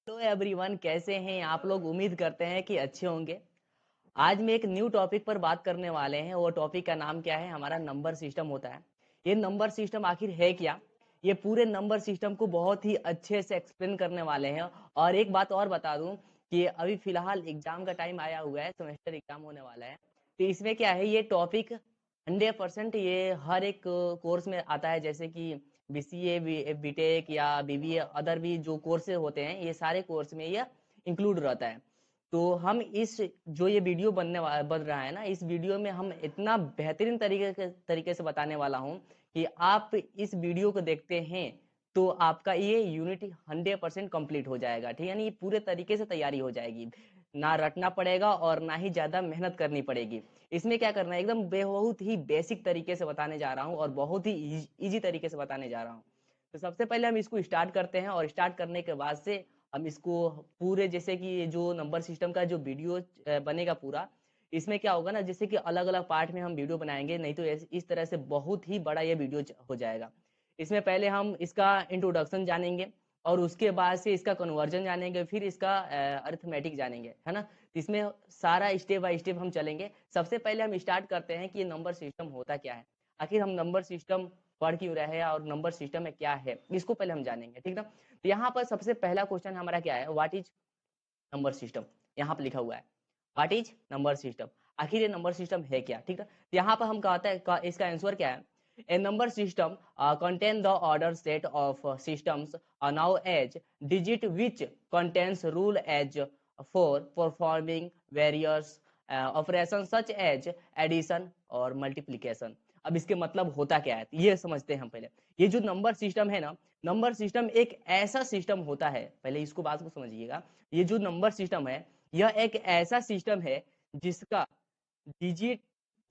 Hello everyone, कैसे हैं आप लोग? उम्मीद करते हैं कि अच्छे होंगे। आज मैं एक न्यू टॉपिक पर बात करने वाले हैं। वो टॉपिक का नाम क्या है? हमारा नंबर सिस्टम होता है। ये नंबर सिस्टम आखिर है क्या? ये पूरे नंबर सिस्टम को बहुत ही अच्छे से एक्सप्लेन करने वाले हैं। और एक बात और बता दूं कि अभी फिलहाल एग्जाम का टाइम आया हुआ है, सेमेस्टर एग्जाम होने वाला है। तो इसमें क्या है, ये टॉपिक 100% ये हर एक कोर्स में आता है, जैसे कि बीसीए, बीटेक या बीबीए, अदर भी जो कोर्सेज होते हैं, ये सारे कोर्स में ये इंक्लूड रहता है। तो हम इस जो ये वीडियो बन रहा है ना, इस वीडियो में हम इतना बेहतरीन तरीके से बताने वाला हूँ कि आप इस वीडियो को देखते हैं तो आपका ये यूनिट 100% कंप्लीट हो जाएगा। ठीक है ना? ये पूरे तरीके से तैयारी हो जाएगी, ना रटना पड़ेगा और ना ही ज्यादा मेहनत करनी पड़ेगी। इसमें क्या करना है, एकदम बहुत ही बेसिक तरीके से बताने जा रहा हूँ और बहुत ही इजी तरीके से बताने जा रहा हूँ। तो सबसे पहले हम इसको स्टार्ट करते हैं, और स्टार्ट करने के बाद से हम इसको पूरे, जैसे कि ये जो नंबर सिस्टम का जो वीडियो बनेगा पूरा, इसमें क्या होगा ना, जैसे कि अलग अलग पार्ट में हम वीडियो बनाएंगे, नहीं तो इस तरह से बहुत ही बड़ा ये वीडियो हो जाएगा। इसमें पहले हम इसका इंट्रोडक्शन जानेंगे, और उसके बाद से इसका कन्वर्जन जानेंगे, फिर इसका अरिथमेटिक जानेंगे, है ना? तो इसमें सारा स्टेप बाय स्टेप हम चलेंगे। सबसे पहले हम स्टार्ट करते हैं कि ये नंबर सिस्टम होता क्या है, आखिर हम नंबर सिस्टम पढ़ क्यों रहे हैं और नंबर सिस्टम में क्या है, इसको पहले हम जानेंगे। ठीक ना? तो यहाँ पर सबसे पहला क्वेश्चन हमारा क्या है, व्हाट इज नंबर सिस्टम। यहाँ पर लिखा हुआ है व्हाट इज नंबर सिस्टम। आखिर ये नंबर सिस्टम है क्या? ठीक है, तो यहाँ पर हम कहते हैं इसका आंसर क्या है। A number system contain the order set of systems now as digit which contains rule as for performing various operations such as addition और multiplication। अब इसके मतलब होता क्या है, ये समझते हैं हम पहले। ये जो नंबर सिस्टम है ना, नंबर सिस्टम एक ऐसा सिस्टम होता है, पहले इसको बात को समझिएगा। ये जो नंबर सिस्टम है, यह एक ऐसा सिस्टम है जिसका डिजिट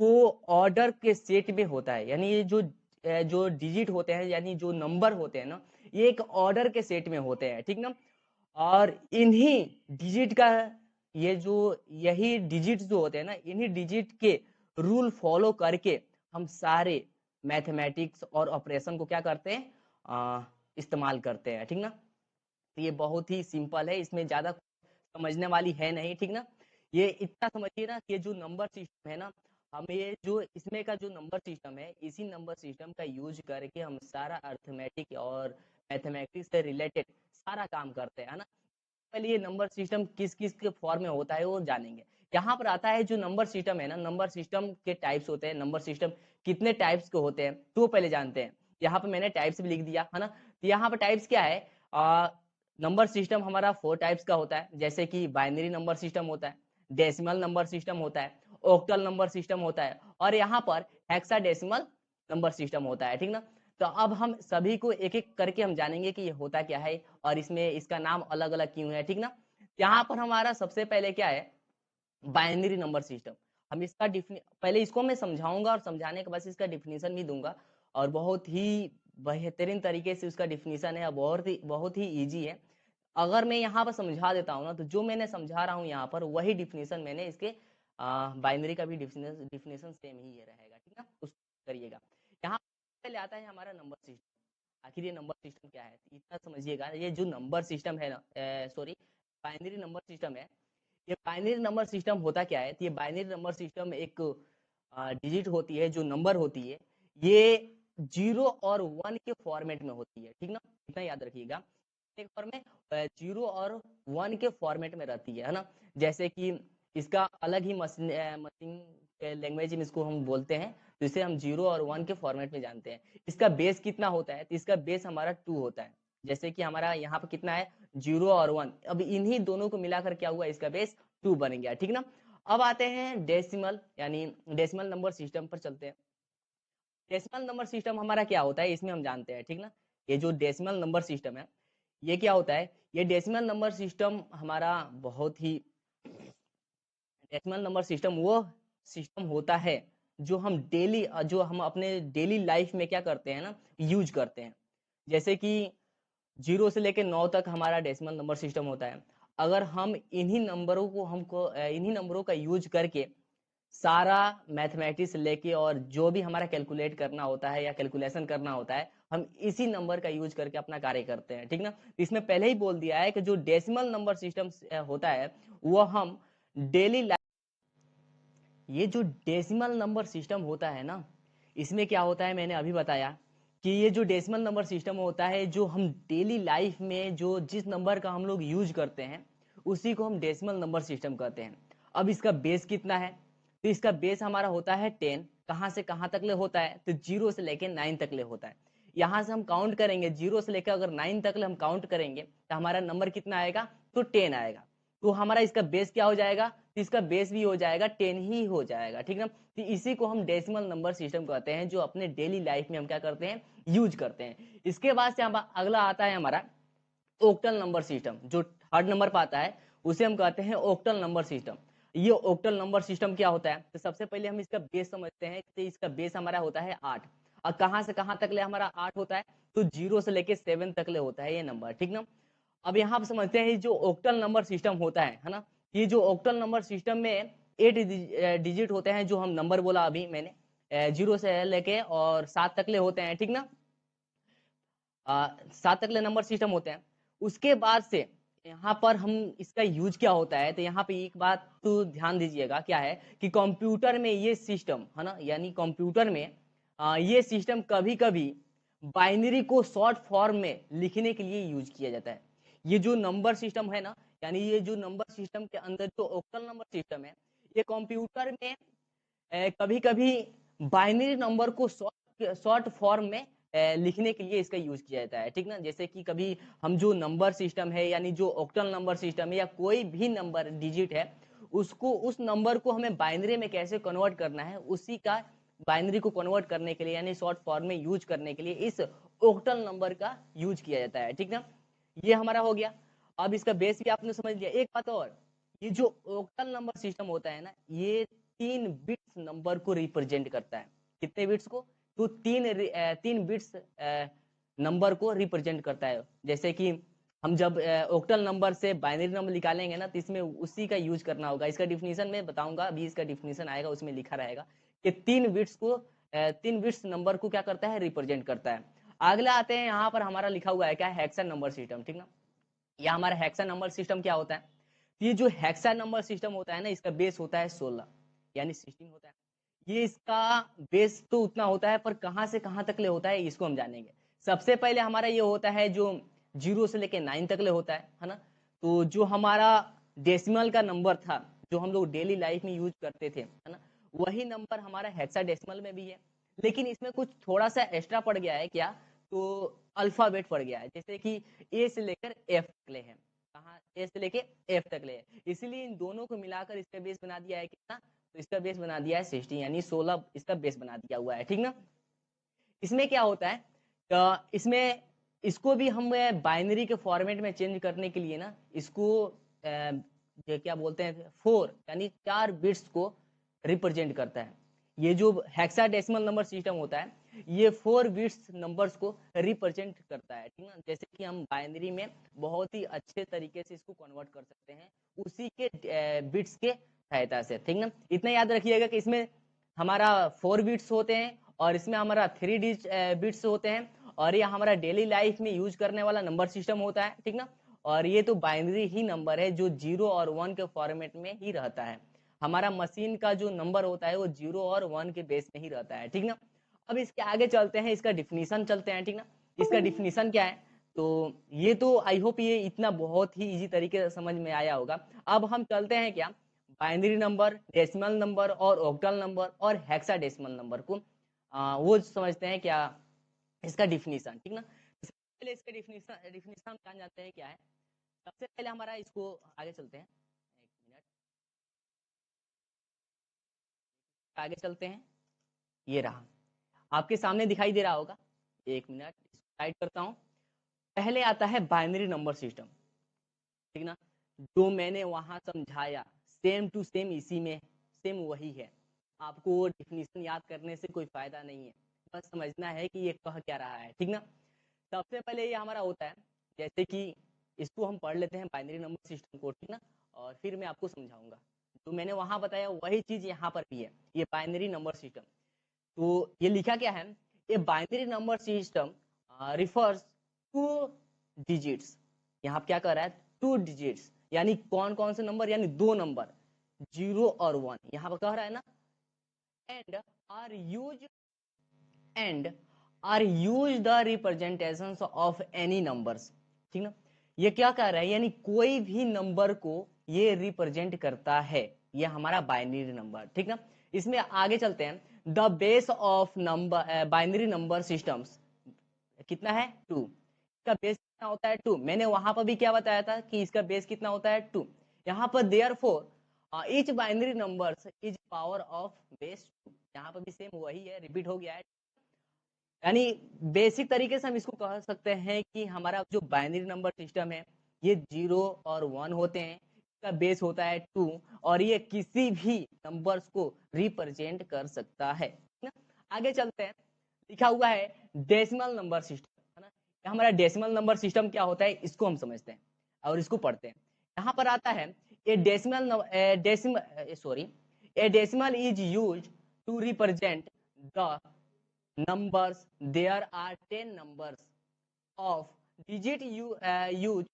को ऑर्डर के सेट में होता है। यानी ये जो डिजिट होते हैं, यानी जो नंबर होते हैं ना, ये एक ऑर्डर के सेट में होते हैं। ठीक ना? और इन्हीं डिजिट का, ये जो यही डिजिट जो होते हैं ना, इन्हीं डिजिट के रूल फॉलो करके हम सारे मैथमेटिक्स और ऑपरेशन को क्या करते हैं, इस्तेमाल करते हैं। ठीक ना? तो ये बहुत ही सिंपल है, इसमें ज्यादा समझने वाली है नहीं। ठीक ना? ये इतना समझिए ना कि ये जो नंबर सिस्टम है ना, हम ये जो इसमें का जो नंबर सिस्टम है, इसी नंबर सिस्टम का यूज करके हम सारा अर्थमेटिक और मैथमेटिक्स से रिलेटेड सारा काम करते हैं, है ना? पहले ये नंबर सिस्टम किस किस के फॉर्म में होता है वो जानेंगे। यहाँ पर आता है जो नंबर सिस्टम है ना, नंबर सिस्टम के टाइप्स होते हैं। नंबर सिस्टम कितने टाइप्स के होते हैं तो पहले जानते हैं। यहाँ पे मैंने टाइप्स भी लिख दिया, है ना? तो यहाँ पर टाइप्स क्या है, नंबर सिस्टम हमारा 4 टाइप्स का होता है, जैसे कि बाइनरी नंबर सिस्टम होता है, डेसिमल नंबर सिस्टम होता है, ऑक्टल नंबर सिस्टम होता है, और यहाँ पर हेक्साडेसिमल नंबर सिस्टम होता है। ठीक ना? तो अब हम सभी को एक एक करके हम जानेंगे कि ये होता क्या है और इसमें इसका नाम अलग अलग क्यों है। ठीक ना? यहाँ पर हमारा सबसे पहले क्या है, बाइनरी नंबर सिस्टम। हम इसका पहले इसको मैं समझाऊंगा, और समझाने के बाद इसका डिफिनीशन भी दूंगा, और बहुत ही बेहतरीन तरीके से उसका डिफिनीशन है, बहुत ही इजी है। अगर मैं यहाँ पर समझा देता हूँ ना, तो जो मैंने समझा रहा हूँ यहाँ पर, वही डिफिनीशन मैंने इसके बाइनरी का भी डिफिनीशन सेम ही ये रहेगा। ठीक ना? उसको करिएगा। यहाँ पहले आता है हमारा नंबर सिस्टम। आखिर ये नंबर सिस्टम क्या है, इतना समझिएगा। ये जो नंबर सिस्टम है ना, सॉरी, बाइनरी नंबर सिस्टम है। ये बाइनरी नंबर सिस्टम होता क्या है, तो ये बाइनरी नंबर सिस्टम एक डिजिट होती है, जो नंबर होती है, ये 0 और 1 के फॉर्मेट में होती है। ठीक ना? इतना याद रखिएगा। एक फॉर्मेट 0 और 1 के फॉर्मेट में रहती है ना? जैसे कि इसका अलग ही मशीन लैंग्वेज में इसको हम बोलते हैं, तो इसे हम 0 और 1 के फॉर्मेट में जानते हैं। इसका बेस कितना होता है, तो इसका बेस हमारा 2 होता है। जैसे कि हमारा यहाँ पे कितना है, 0 और 1। अब इन्हीं दोनों को मिलाकर क्या हुआ, इसका बेस 2 बन गया। ठीक ना? अब आते हैं डेसिमल, यानी डेसिमल नंबर सिस्टम पर चलते हैं। डेसिमल नंबर सिस्टम हमारा क्या होता है, इसमें हम जानते हैं। ठीक ना? ये जो डेसिमल नंबर सिस्टम है, ये क्या होता है, ये डेसिमल नंबर सिस्टम हमारा बहुत ही, डेसिमल नंबर सिस्टम वो सिस्टम होता है जो हम अपने डेली लाइफ में क्या करते हैं ना, यूज करते हैं। जैसे कि 0 से लेकर 9 तक हमारा डेसिमल नंबर सिस्टम होता है। अगर हम इन्हीं नंबरों का यूज करके सारा मैथमेटिक्स लेके और जो भी हमारा कैलकुलेट करना होता है या कैलकुलेशन करना होता है, हम इसी नंबर का यूज करके अपना कार्य करते हैं, ठीक ना। तो इसमें पहले ही बोल दिया है कि जो डेसिमल नंबर सिस्टम होता है वो हम डेली लाइफ, ये जो डेसिमल नंबर सिस्टम होता है ना, इसमें क्या होता है मैंने अभी बताया कि ये जो डेसिमल नंबर सिस्टम होता है, जो हम डेली लाइफ में जो जिस नंबर का हम लोग यूज करते हैं उसी को हम डेसिमल नंबर सिस्टम कहते हैं। अब इसका बेस कितना है, तो इसका बेस हमारा होता है 10। कहाँ से कहाँ तक ले होता है, तो 0 से लेके 9 तक ले होता है। यहाँ से हम काउंट करेंगे 0 से लेकर अगर 9 तक ले हम काउंट करेंगे तो हमारा नंबर कितना आएगा, तो 10 आएगा। तो हमारा इसका बेस क्या हो जाएगा, तो इसका बेस भी हो जाएगा 10 ही हो जाएगा, ठीक ना। तो इसी को हम डेसिमल नंबर सिस्टम कहते हैं, जो अपने डेली लाइफ में हम क्या करते हैं, यूज करते हैं। इसके बाद से हम अगला आता है हमारा ओक्टल नंबर सिस्टम, जो थर्ड नंबर पर आता है उसे हम कहते हैं ओक्टल नंबर सिस्टम। ये ओक्टल नंबर सिस्टम क्या होता है, तो सबसे पहले हम इसका बेस समझते हैं। तो इसका बेस हमारा होता है 8। और कहाँ से कहाँ तक ले हमारा 8 होता है, तो 0 से लेके 7 तक ले होता है ये नंबर, ठीक ना। अब यहाँ आप समझते हैं जो ऑक्टल नंबर सिस्टम होता है ना, ये जो ऑक्टल नंबर सिस्टम में 8 डिजिट होते हैं, जो हम नंबर बोला अभी मैंने, 0 से लेके और 7 तक ले होते हैं, ठीक ना। 7 तक ले नंबर सिस्टम होते हैं। उसके बाद से यहाँ पर हम इसका यूज क्या होता है, तो यहाँ पे एक बात तो ध्यान दीजिएगा, क्या है कि कंप्यूटर में ये सिस्टम है ना, यानी कंप्यूटर में ये सिस्टम कभी कभी बाइनरी को शॉर्ट फॉर्म में लिखने के लिए यूज किया जाता है। ये जो नंबर सिस्टम है ना, यानी ये जो नंबर सिस्टम के अंदर जो ऑक्टल नंबर सिस्टम है, ये कंप्यूटर में कभी कभी बाइनरी नंबर को शॉर्ट शॉर्ट फॉर्म में लिखने के लिए इसका यूज किया जाता है, ठीक ना। जैसे कि कभी हम जो नंबर सिस्टम है, यानी जो ऑक्टल नंबर सिस्टम है या कोई भी नंबर डिजिट है, उसको उस नंबर को हमें बाइनरी में कैसे कन्वर्ट करना है, उसी का बाइनरी को कन्वर्ट करने के लिए यानी शॉर्ट फॉर्म में यूज करने के लिए इस ऑक्टल नंबर का यूज किया जाता है, ठीक ना। ये हमारा हो गया। अब इसका बेस भी आपने समझ लिया। एक बात और, ये जो ऑक्टल नंबर सिस्टम होता है ना, ये 3 बिट्स नंबर को रिप्रेजेंट करता है। कितने बिट्स को, तो 3 बिट्स नंबर को रिप्रेजेंट करता है। जैसे कि हम जब ऑक्टल नंबर से बाइनरी नंबर निकालेंगे ना, तो इसमें उसी का यूज करना होगा। इसका डिफिनीशन में बताऊंगा, अभी इसका डिफिनीशन आएगा, उसमें लिखा रहेगा कि 3 बिट्स नंबर को क्या करता है, रिप्रेजेंट करता है। अगला आते हैं, यहाँ पर हमारा लिखा हुआ है क्या, हेक्सा नंबर सिस्टम, ठीक ना। यह हमारा हेक्सा नंबर सिस्टम क्या होता है, ये जो हेक्सा नंबर सिस्टम होता है ना, इसका बेस होता है 16 यानी 16 होता है। ये इसका बेस तो उतना होता है, पर कहाँ से कहाँ तक ले होता है इसको हम जानेंगे। सबसे पहले हमारा ये होता है जो 0 से लेके 9 तक ले होता है ना। तो जो हमारा डेसिमल का नंबर था, जो हम लोग डेली लाइफ में यूज करते थे, है ना, वही नंबर हमारा हेक्सा डेसिमल में भी है। लेकिन इसमें कुछ थोड़ा सा एक्स्ट्रा पड़ गया है, क्या, तो अल्फाबेट पड़ गया है। जैसे कि ए से लेकर एफ तक ले है, कहाँ, ए से लेके एफ तक ले है, इसलिए इन दोनों को मिलाकर इसका बेस बना दिया है कितना, तो इसका बेस बना दिया है 60, यानी 16 इसका बेस बना दिया हुआ है, ठीक ना। इसमें क्या होता है, इसमें इसको भी हम बाइनरी के फॉर्मेट में चेंज करने के लिए ना, इसको ये क्या बोलते हैं, 4 यानी 4 बिट्स को रिप्रेजेंट करता है। ये जो हेक्साडेसिमल नंबर सिस्टम होता है, ये 4 बिट्स नंबर्स को रिप्रेजेंट करता है, ठीक ना। जैसे कि हम बाइनरी में बहुत ही अच्छे तरीके से इसको कन्वर्ट कर सकते हैं उसी के बिट्स के सहायता से, ठीक ना। इतना याद रखिएगा कि इसमें हमारा 4 बिट्स होते हैं और इसमें हमारा 3 बिट्स होते हैं, और ये हमारा डेली लाइफ में यूज करने वाला नंबर सिस्टम होता है, ठीक ना। और ये तो बाइनरी ही नंबर है, जो 0 और 1 के फॉर्मेट में ही रहता है। हमारा मशीन का जो नंबर होता है वो 0 और 1 के बेस में ही रहता है, ठीक ना। अब इसके आगे चलते हैं, इसका डिफिनीशन चलते हैं, ठीक ना। इसका डिफिनीशन क्या है, तो ये तो आई होप ये इतना बहुत ही इजी तरीके से समझ में आया होगा। अब हम चलते हैं क्या, बाइनरी नंबर, डेसिमल नंबर और ऑक्टल नंबर और हेक्साडेसिमल नंबर को वो समझते हैं क्या, इसका डिफिनीशन, ठीक ना। सबसे पहले इसका डिफिनीशन हम जान जाते हैं क्या है। सबसे पहले हमारा इसको आगे चलते हैं, एक मिनट, आगे चलते हैं। ये रहा, आपके सामने दिखाई दे रहा होगा, एक मिनट इसको टाइट करता हूँ। पहले आता है बाइनरी नंबर सिस्टम, ठीक ना। जो मैंने वहां समझाया सेम टू सेम इसी में सेम वही है। आपको डिफिनीशन याद करने से कोई फायदा नहीं है, बस समझना है कि ये कह क्या रहा है, ठीक ना। सबसे पहले ये हमारा होता है, जैसे कि इसको हम पढ़ लेते हैं बाइनरी नंबर सिस्टम को, ठीक ना, और फिर मैं आपको समझाऊंगा। जो मैंने वहां बताया वही चीज यहाँ पर भी है, ये बाइनरी नंबर सिस्टम। तो ये लिखा क्या है, ये binary number system refers two digits. यहाँ क्या कर रहा है, टू डिजिट्स, यानी कौन कौन से नंबर, यानी दो नंबर 0 और 1 यहाँ पर कह रहा है ना। And are use and are use the representation of any numbers, ठीक ना। ये क्या कह रहा है, यानी कोई भी नंबर को ये रिप्रेजेंट करता है, ये हमारा बाइनरी नंबर, ठीक ना। इसमें आगे चलते हैं, the base of number binary number systems कितना है, 2। इसका बेस कितना होता है, 2। मैंने वहां पर भी क्या बताया था कि इसका बेस कितना होता है, 2। यहाँ पर therefore each binary numbers is power of base 2, यहाँ पर भी सेम वही है, रिपीट हो गया है। यानी बेसिक तरीके से हम इसको कह सकते हैं कि हमारा जो बाइनरी नंबर सिस्टम है ये 0 और 1 होते हैं, इसका बेस होता है 2, और ये किसी भी नंबर्स को रिप्रेजेंट कर सकता है ना। आगे चलते हैं, लिखा हुआ है डेसिमल नंबर सिस्टम, है ना। हमारा डेसिमल नंबर सिस्टम क्या होता है, इसको हम समझते हैं और इसको पढ़ते हैं। यहाँ पर आता है a decimal is use to represent the numbers. There are 10 numbers of digit use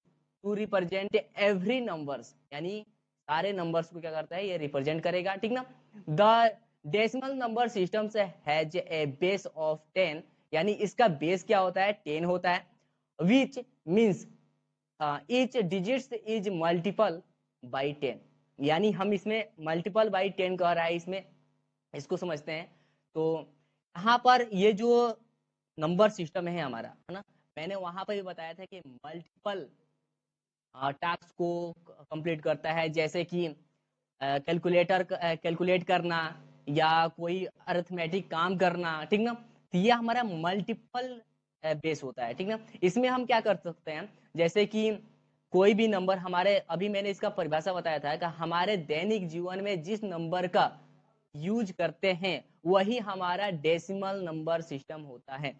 to represent every numbers, यानी सारे नंबर्स को क्या करता है, ये रिप्रेजेंट करेगा, ठीक ना। द डेसिमल नंबर सिस्टम से हैज ए बेस ऑफ 10, यानी इसका बेस क्या होता है, 10 होता है। Which means each digits is multiple by 10, यानी हम इसमें मल्टीपल बाई 10 कह रहा है, इसमें इसको समझते हैं। तो यहाँ पर ये जो नंबर सिस्टम है हमारा, है ना, मैंने वहां पर भी बताया था कि मल्टीपल टास्क को कंप्लीट करता है, जैसे कि कैलकुलेट करना या कोई अरिथमेटिक काम करना, ठीक ना। तो ये हमारा मल्टीपल बेस होता है, ठीक ना। इसमें हम क्या कर सकते हैं, जैसे कि कोई भी नंबर हमारे, अभी मैंने इसका परिभाषा बताया था कि हमारे दैनिक जीवन में जिस नंबर का यूज करते हैं वही हमारा डेसिमल नंबर सिस्टम होता है।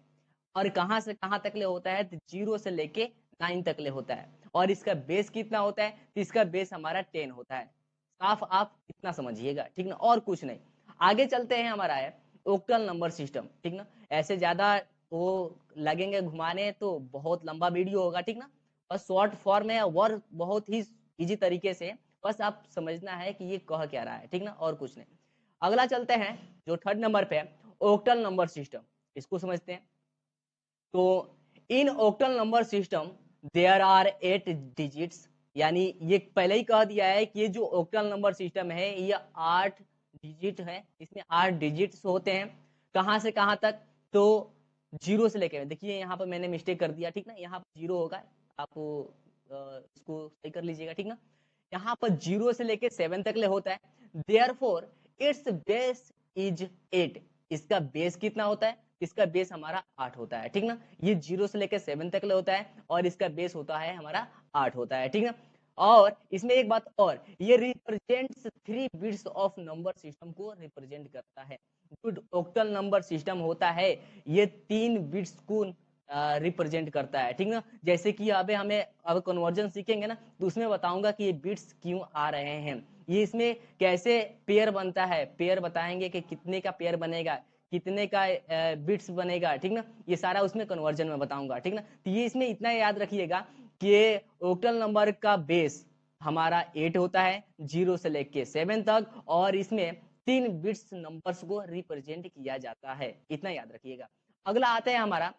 और कहां से कहां तक ले होता है, तो 0 से लेके 9 तक ले होता है। और इसका बेस कितना होता है, तो इसका बेस हमारा 10 होता है। साफ आप इतना समझिएगा, ठीक ना, और कुछ नहीं। आगे चलते हैं, हमारा है ओक्टल नंबर सिस्टम, ठीक ना। ऐसे ज्यादा वो लगेंगे घुमाने तो बहुत लंबा वीडियो होगा, ठीक ना। बस शॉर्ट फॉर्म है और बहुत ही इजी तरीके से बस आप समझना है कि ये कह क्या रहा है, ठीक ना, और कुछ नहीं। अगला चलते हैं, जो थर्ड नंबर पे है ओक्टल नंबर सिस्टम, इसको समझते हैं। तो in octal number system there are 8 digits, यानी ये पहले ही कह दिया है कि ये जो ओक्टल नंबर सिस्टम है ये 8 डिजिट है, इसमें 8 डिजिट्स होते हैं। कहां से कहां तक, तो 0 से लेकर, देखिए यहाँ पर मैंने मिस्टेक कर दिया, ठीक ना, यहाँ पर 0 होगा, आप इसको सही कर लीजिएगा, ठीक ना। यहाँ पर 0 से लेके 7 तक ले होता है। देयरफॉर इट्स बेस इज 8, इसका बेस कितना होता है, इसका बेस हमारा 8 होता है, ठीक ना। ये 0 से लेकर 7 तक ले होता है और इसका बेस होता है हमारा 8 होता है, ठीक ना। और इसमें एक बात और, ये represents 3 bits of number system को रिप्रेजेंट करता है। जो ऑक्टल नंबर सिस्टम होता है ये 3 बिट्स को रिप्रेजेंट करता है, ठीक ना। जैसे कि अबे हमें अब कन्वर्जन सीखेंगे ना, तो उसमें बताऊंगा कि ये बिट्स क्यों आ रहे हैं, ये इसमें कैसे पेयर बनता है, पेयर बताएंगे कि कितने का पेयर बनेगा, कितने का बिट्स बनेगा, ठीक ना। ये सारा उसमें कन्वर्जन में बताऊंगा, ठीक ना। तो ये इसमें इतना याद रखिएगा कि ऑक्टल नंबर का बेस हमारा 8 होता है 0 से लेके 7 तक, और इसमें 3 बिट्स नंबर्स को रिप्रेजेंट किया जाता है, इतना याद रखिएगा। अगला आता है हमारा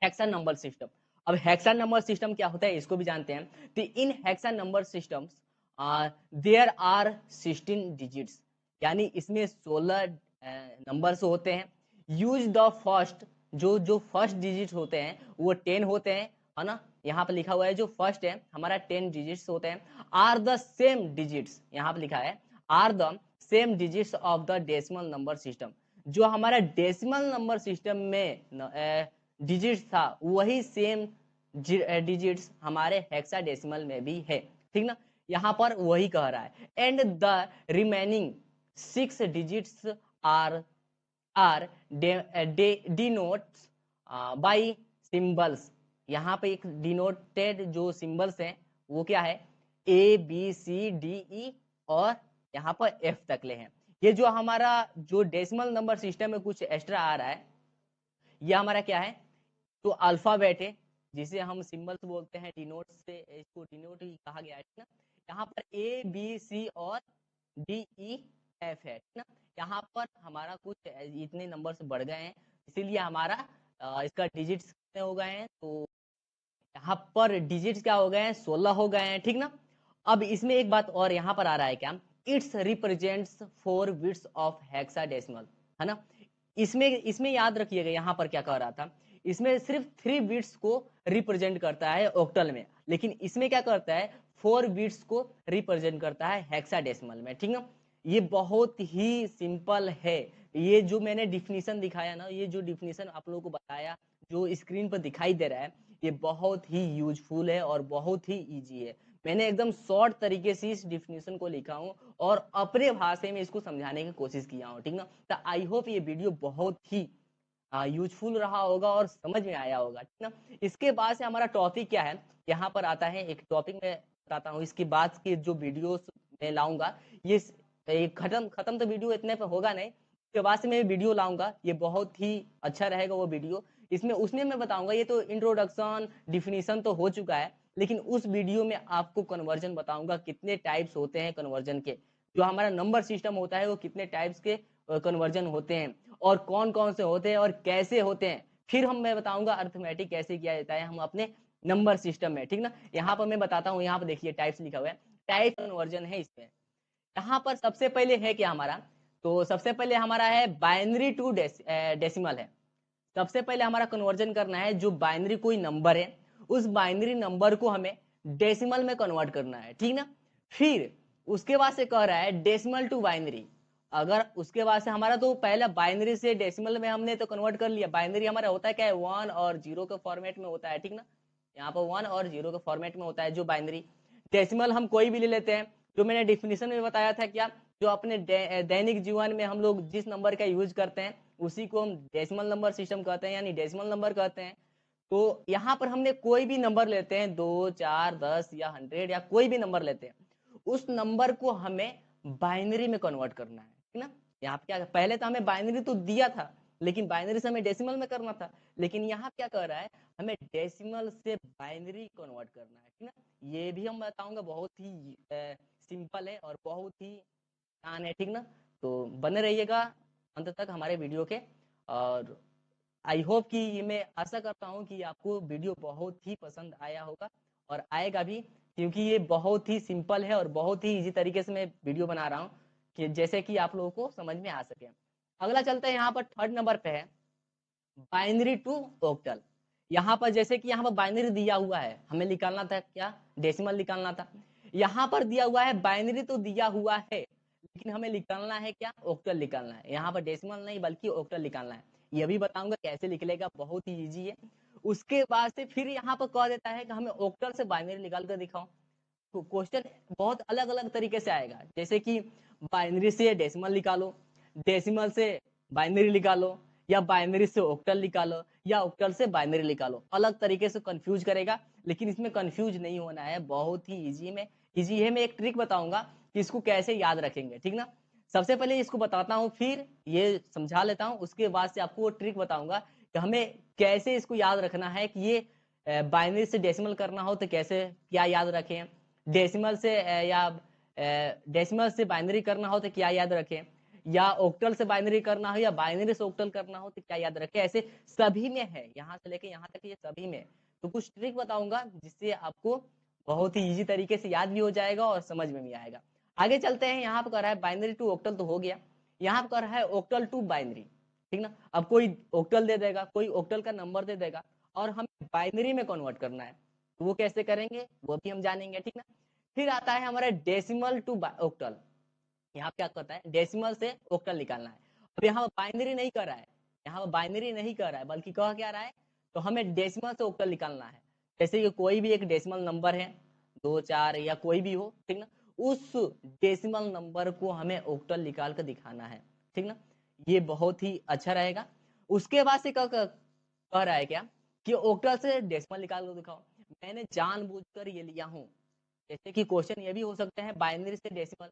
हेक्सा नंबर सिस्टम। अब हेक्सा नंबर सिस्टम क्या होता है इसको भी जानते हैं। तो in hexa number systems there are 16 digits, यानी इसमें 16 नंबर्स होते हैं। यूज द फर्स्ट, जो जो फर्स्ट डिजिट होते हैं वो 10 होते हैं, है ना। यहाँ पे लिखा हुआ है जो फर्स्ट है हमारा 10 डिजिट्स होते हैं। आर द सेम डिजिट्स, यहाँ पे लिखा है are the same digits of the decimal number system. जो हमारा डेसिमल नंबर सिस्टम में डिजिट्स था वही सेम डिजिट्स हमारे हेक्साडेसिमल में भी है, ठीक ना। यहाँ पर वही कह रहा है। And the remaining 6 digits are are denotes by symbols. यहाँ पे एक डिनोटेड जो सिंबल्स हैं वो क्या है, A B C D E और यहाँ पर F तक ले हैं। ये जो हमारा जो डेसिमल नंबर सिस्टम में कुछ एक्स्ट्रा आ रहा है, ये हमारा क्या है, तो अल्फाबेट है, जिसे हम सिंबल्स बोलते हैं, डिनोट से इसको डिनोट ही कहा गया है ना। यहाँ पर A B C और D E F है ना। यहाँ पर हमारा कुछ इतने नंबर्स बढ़ गए हैं, इसीलिए हमारा इसका डिजिट्स कितने हो गए हैं, तो यहाँ पर डिजिट्स क्या हो गए हैं, 16 हो गए हैं, ठीक ना। अब इसमें एक बात और यहाँ पर आ रहा है क्या, it's represents 4 bits of hexadecimal, है ना। इसमें इसमें याद रखिएगा यहाँ पर क्या कह रहा था, इसमें सिर्फ 3 बिट्स को रिप्रेजेंट करता है ऑक्टल में, लेकिन इसमें क्या करता है, 4 बिट्स को रिप्रेजेंट करता है हेक्साडेसिमल में, ठीक ना। ये बहुत ही सिंपल है। ये जो मैंने डिफिनीशन दिखाया ना, ये जो डिफिनीशन आप लोगों को बताया, जो स्क्रीन पर दिखाई दे रहा है, ये बहुत ही यूजफुल है और बहुत ही इजी है। मैंने एकदम शॉर्ट तरीके से इस डिफिनीशन को लिखा हूँ और अपने भाषा में इसको समझाने की कोशिश किया हूँ, ठीक ना। तो आई होप ये वीडियो बहुत ही यूजफुल रहा होगा और समझ में आया होगा, ठीक ना। इसके बाद से हमारा टॉपिक क्या है, यहाँ पर आता है एक टॉपिक मैं बताता हूँ। इसके बाद के जो वीडियोस मैं लाऊंगा, ये खत्म खत्म तो वीडियो इतने पे होगा नहीं, उसके बाद से मैं वीडियो लाऊंगा, ये बहुत ही अच्छा रहेगा वो वीडियो। इसमें उसमें मैं बताऊंगा, ये तो इंट्रोडक्शन डिफिनीशन तो हो चुका है, लेकिन उस वीडियो में आपको कन्वर्जन बताऊंगा, कितने टाइप्स होते हैं कन्वर्जन के, जो हमारा नंबर सिस्टम होता है वो कितने टाइप्स के कन्वर्जन होते हैं और कौन कौन से होते हैं और कैसे होते हैं। फिर मैं बताऊंगा अर्थमेटिक कैसे किया जाता है हम अपने नंबर सिस्टम में, ठीक ना। यहाँ पर मैं बताता हूँ, यहाँ पर देखिए टाइप्स लिखा हुआ है, टाइप कन्वर्जन है इसमें। यहाँ पर सबसे पहले है क्या हमारा, तो सबसे पहले हमारा है बाइनरी टू डेसिमल है। सबसे पहले हमारा कन्वर्जन करना है, जो बाइनरी कोई नंबर है, उस बाइनरी नंबर को हमें डेसिमल में कन्वर्ट करना है, ठीक ना। फिर उसके बाद से कह रहा है डेसिमल टू बाइनरी। अगर उसके बाद से हमारा तो पहला बाइनरी से डेसिमल में हमने तो कन्वर्ट कर लिया। बाइनरी हमारा होता है क्या है, 1 और 0 के फॉर्मेट में होता है, ठीक ना। यहाँ पर 1 और 0 के फॉर्मेट में होता है जो बाइनरी। डेसिमल हम कोई भी ले लेते हैं, जो मैंने डिफिनीशन में बताया था क्या, जो अपने दैनिक जीवन में हम लोग जिस नंबर का यूज करते हैं उसी को हम डेसिमल नंबर सिस्टम कहते हैं, यानी डेसिमल नंबर कहते हैं। तो यहाँ पर हमने कोई भी नंबर लेते हैं, 2 4 10 या 100 या कोई भी नंबर लेते हैं, उस नंबर को हमें बाइनरी में कन्वर्ट करना है, ठीक ना। यहाँ पे क्या, पहले तो हमें बाइनरी तो दिया था, लेकिन बाइनरी से हमें डेसिमल में करना था, लेकिन यहाँ क्या कर रहा है, हमें डेसिमल से बाइनरी कन्वर्ट करना है, ठीक ना। ये भी हम बताऊंगा, बहुत ही सिंपल है और बहुत ही आसान है, ठीक ना। तो बने रहिएगा अंत तक हमारे वीडियो के। और आई होप कि ये, मैं आशा करता हूँ कि आपको वीडियो बहुत ही पसंद आया होगा और आएगा भी, क्योंकि ये बहुत ही सिंपल है और बहुत ही इजी तरीके से मैं वीडियो बना रहा हूँ, कि जैसे कि आप लोगों को समझ में आ सके। अगला चलते हैं, यहाँ पर थर्ड नंबर पे है बाइनरी टू ऑक्टल। यहाँ पर जैसे कि यहाँ पर बाइनरी दिया हुआ है, हमें निकालना था क्या, डेसिमल निकालना था। यहाँ पर दिया हुआ है बाइनरी तो दिया हुआ है, लेकिन हमें निकालना है क्या, ऑक्टल निकालना है। यहाँ पर डेसिमल नहीं बल्कि ऑक्टल निकालना है। ये भी बताऊंगा कैसे निकलेगा, बहुत ही इजी है। उसके बाद से फिर यहाँ पर कह देता है कि हमें ऑक्टल से बाइनरी निकाल कर दिखाओ। तो क्वेश्चन बहुत अलग अलग तरीके से आएगा, जैसे कि बाइनरी से डेसिमल निकालो, डेसिमल से बाइनरी निकालो, या बाइनरी से ऑक्टल निकालो, या ऑक्टल से बाइनरी निकालो। अलग तरीके से कंफ्यूज करेगा, लेकिन इसमें कंफ्यूज नहीं होना है, बहुत ही इजी है। मैं एक ट्रिक बताऊंगा कि इसको कैसे याद रखेंगे, ठीक ना। सबसे पहले इसको बताता हूँ, फिर ये समझा लेता हूँ, उसके बाद से आपको वो ट्रिक बताऊंगा कि हमें कैसे इसको याद रखना है, कि ये बाइनरी से डेसिमल करना हो तो कैसे क्या याद रखें, डेसिमल से या डेसिमल से बाइनरी करना हो तो क्या याद रखें, या ऑक्टल से बाइनरी करना हो या बाइनरी से ऑक्टल करना हो तो क्या याद रखें। ऐसे सभी में है, यहाँ से लेके यहाँ तक ये सभी में। तो कुछ ट्रिक बताऊंगा जिससे आपको बहुत ही इजी तरीके से याद भी हो जाएगा और समझ में भी आएगा। आगे चलते हैं, यहाँ पर कर रहा है बाइनरी टू ऑक्टल तो हो गया, यहाँ पर कर रहा है ऑक्टल टू बाइनरी, ठीक ना। अब कोई ऑक्टल दे देगा, कोई ऑक्टल का नंबर दे देगा और हमें बाइनरी में कन्वर्ट करना है, तो वो कैसे करेंगे वो भी हम जानेंगे, ठीक ना। फिर आता है हमारा डेसिमल टू ऑक्टल। यहाँ क्या कहता है, डेसिमल से ऑक्टल निकालना है। अब यहाँ बाइनरी नहीं कर रहा है, यहाँ बाइनरी नहीं कर रहा है, बल्कि कह क्या रहा है, तो हमें डेसिमल से ऑक्टल निकालना है। जैसे कि कोई भी एक डेसिमल नंबर है, 2 4 या कोई भी हो, ठीक ना, उस डेसिमल नंबर को हमें ऑक्टल निकाल कर दिखाना है, ठीक ना। ये बहुत ही अच्छा रहेगा। उसके बाद से कह रहा है क्या, कि ऑक्टल से डेसिमल निकाल कर दिखाओ। मैंने जानबूझकर ये लिया हूँ, जैसे कि क्वेश्चन ये भी हो सकते हैं बाइनरी से डेसिमल,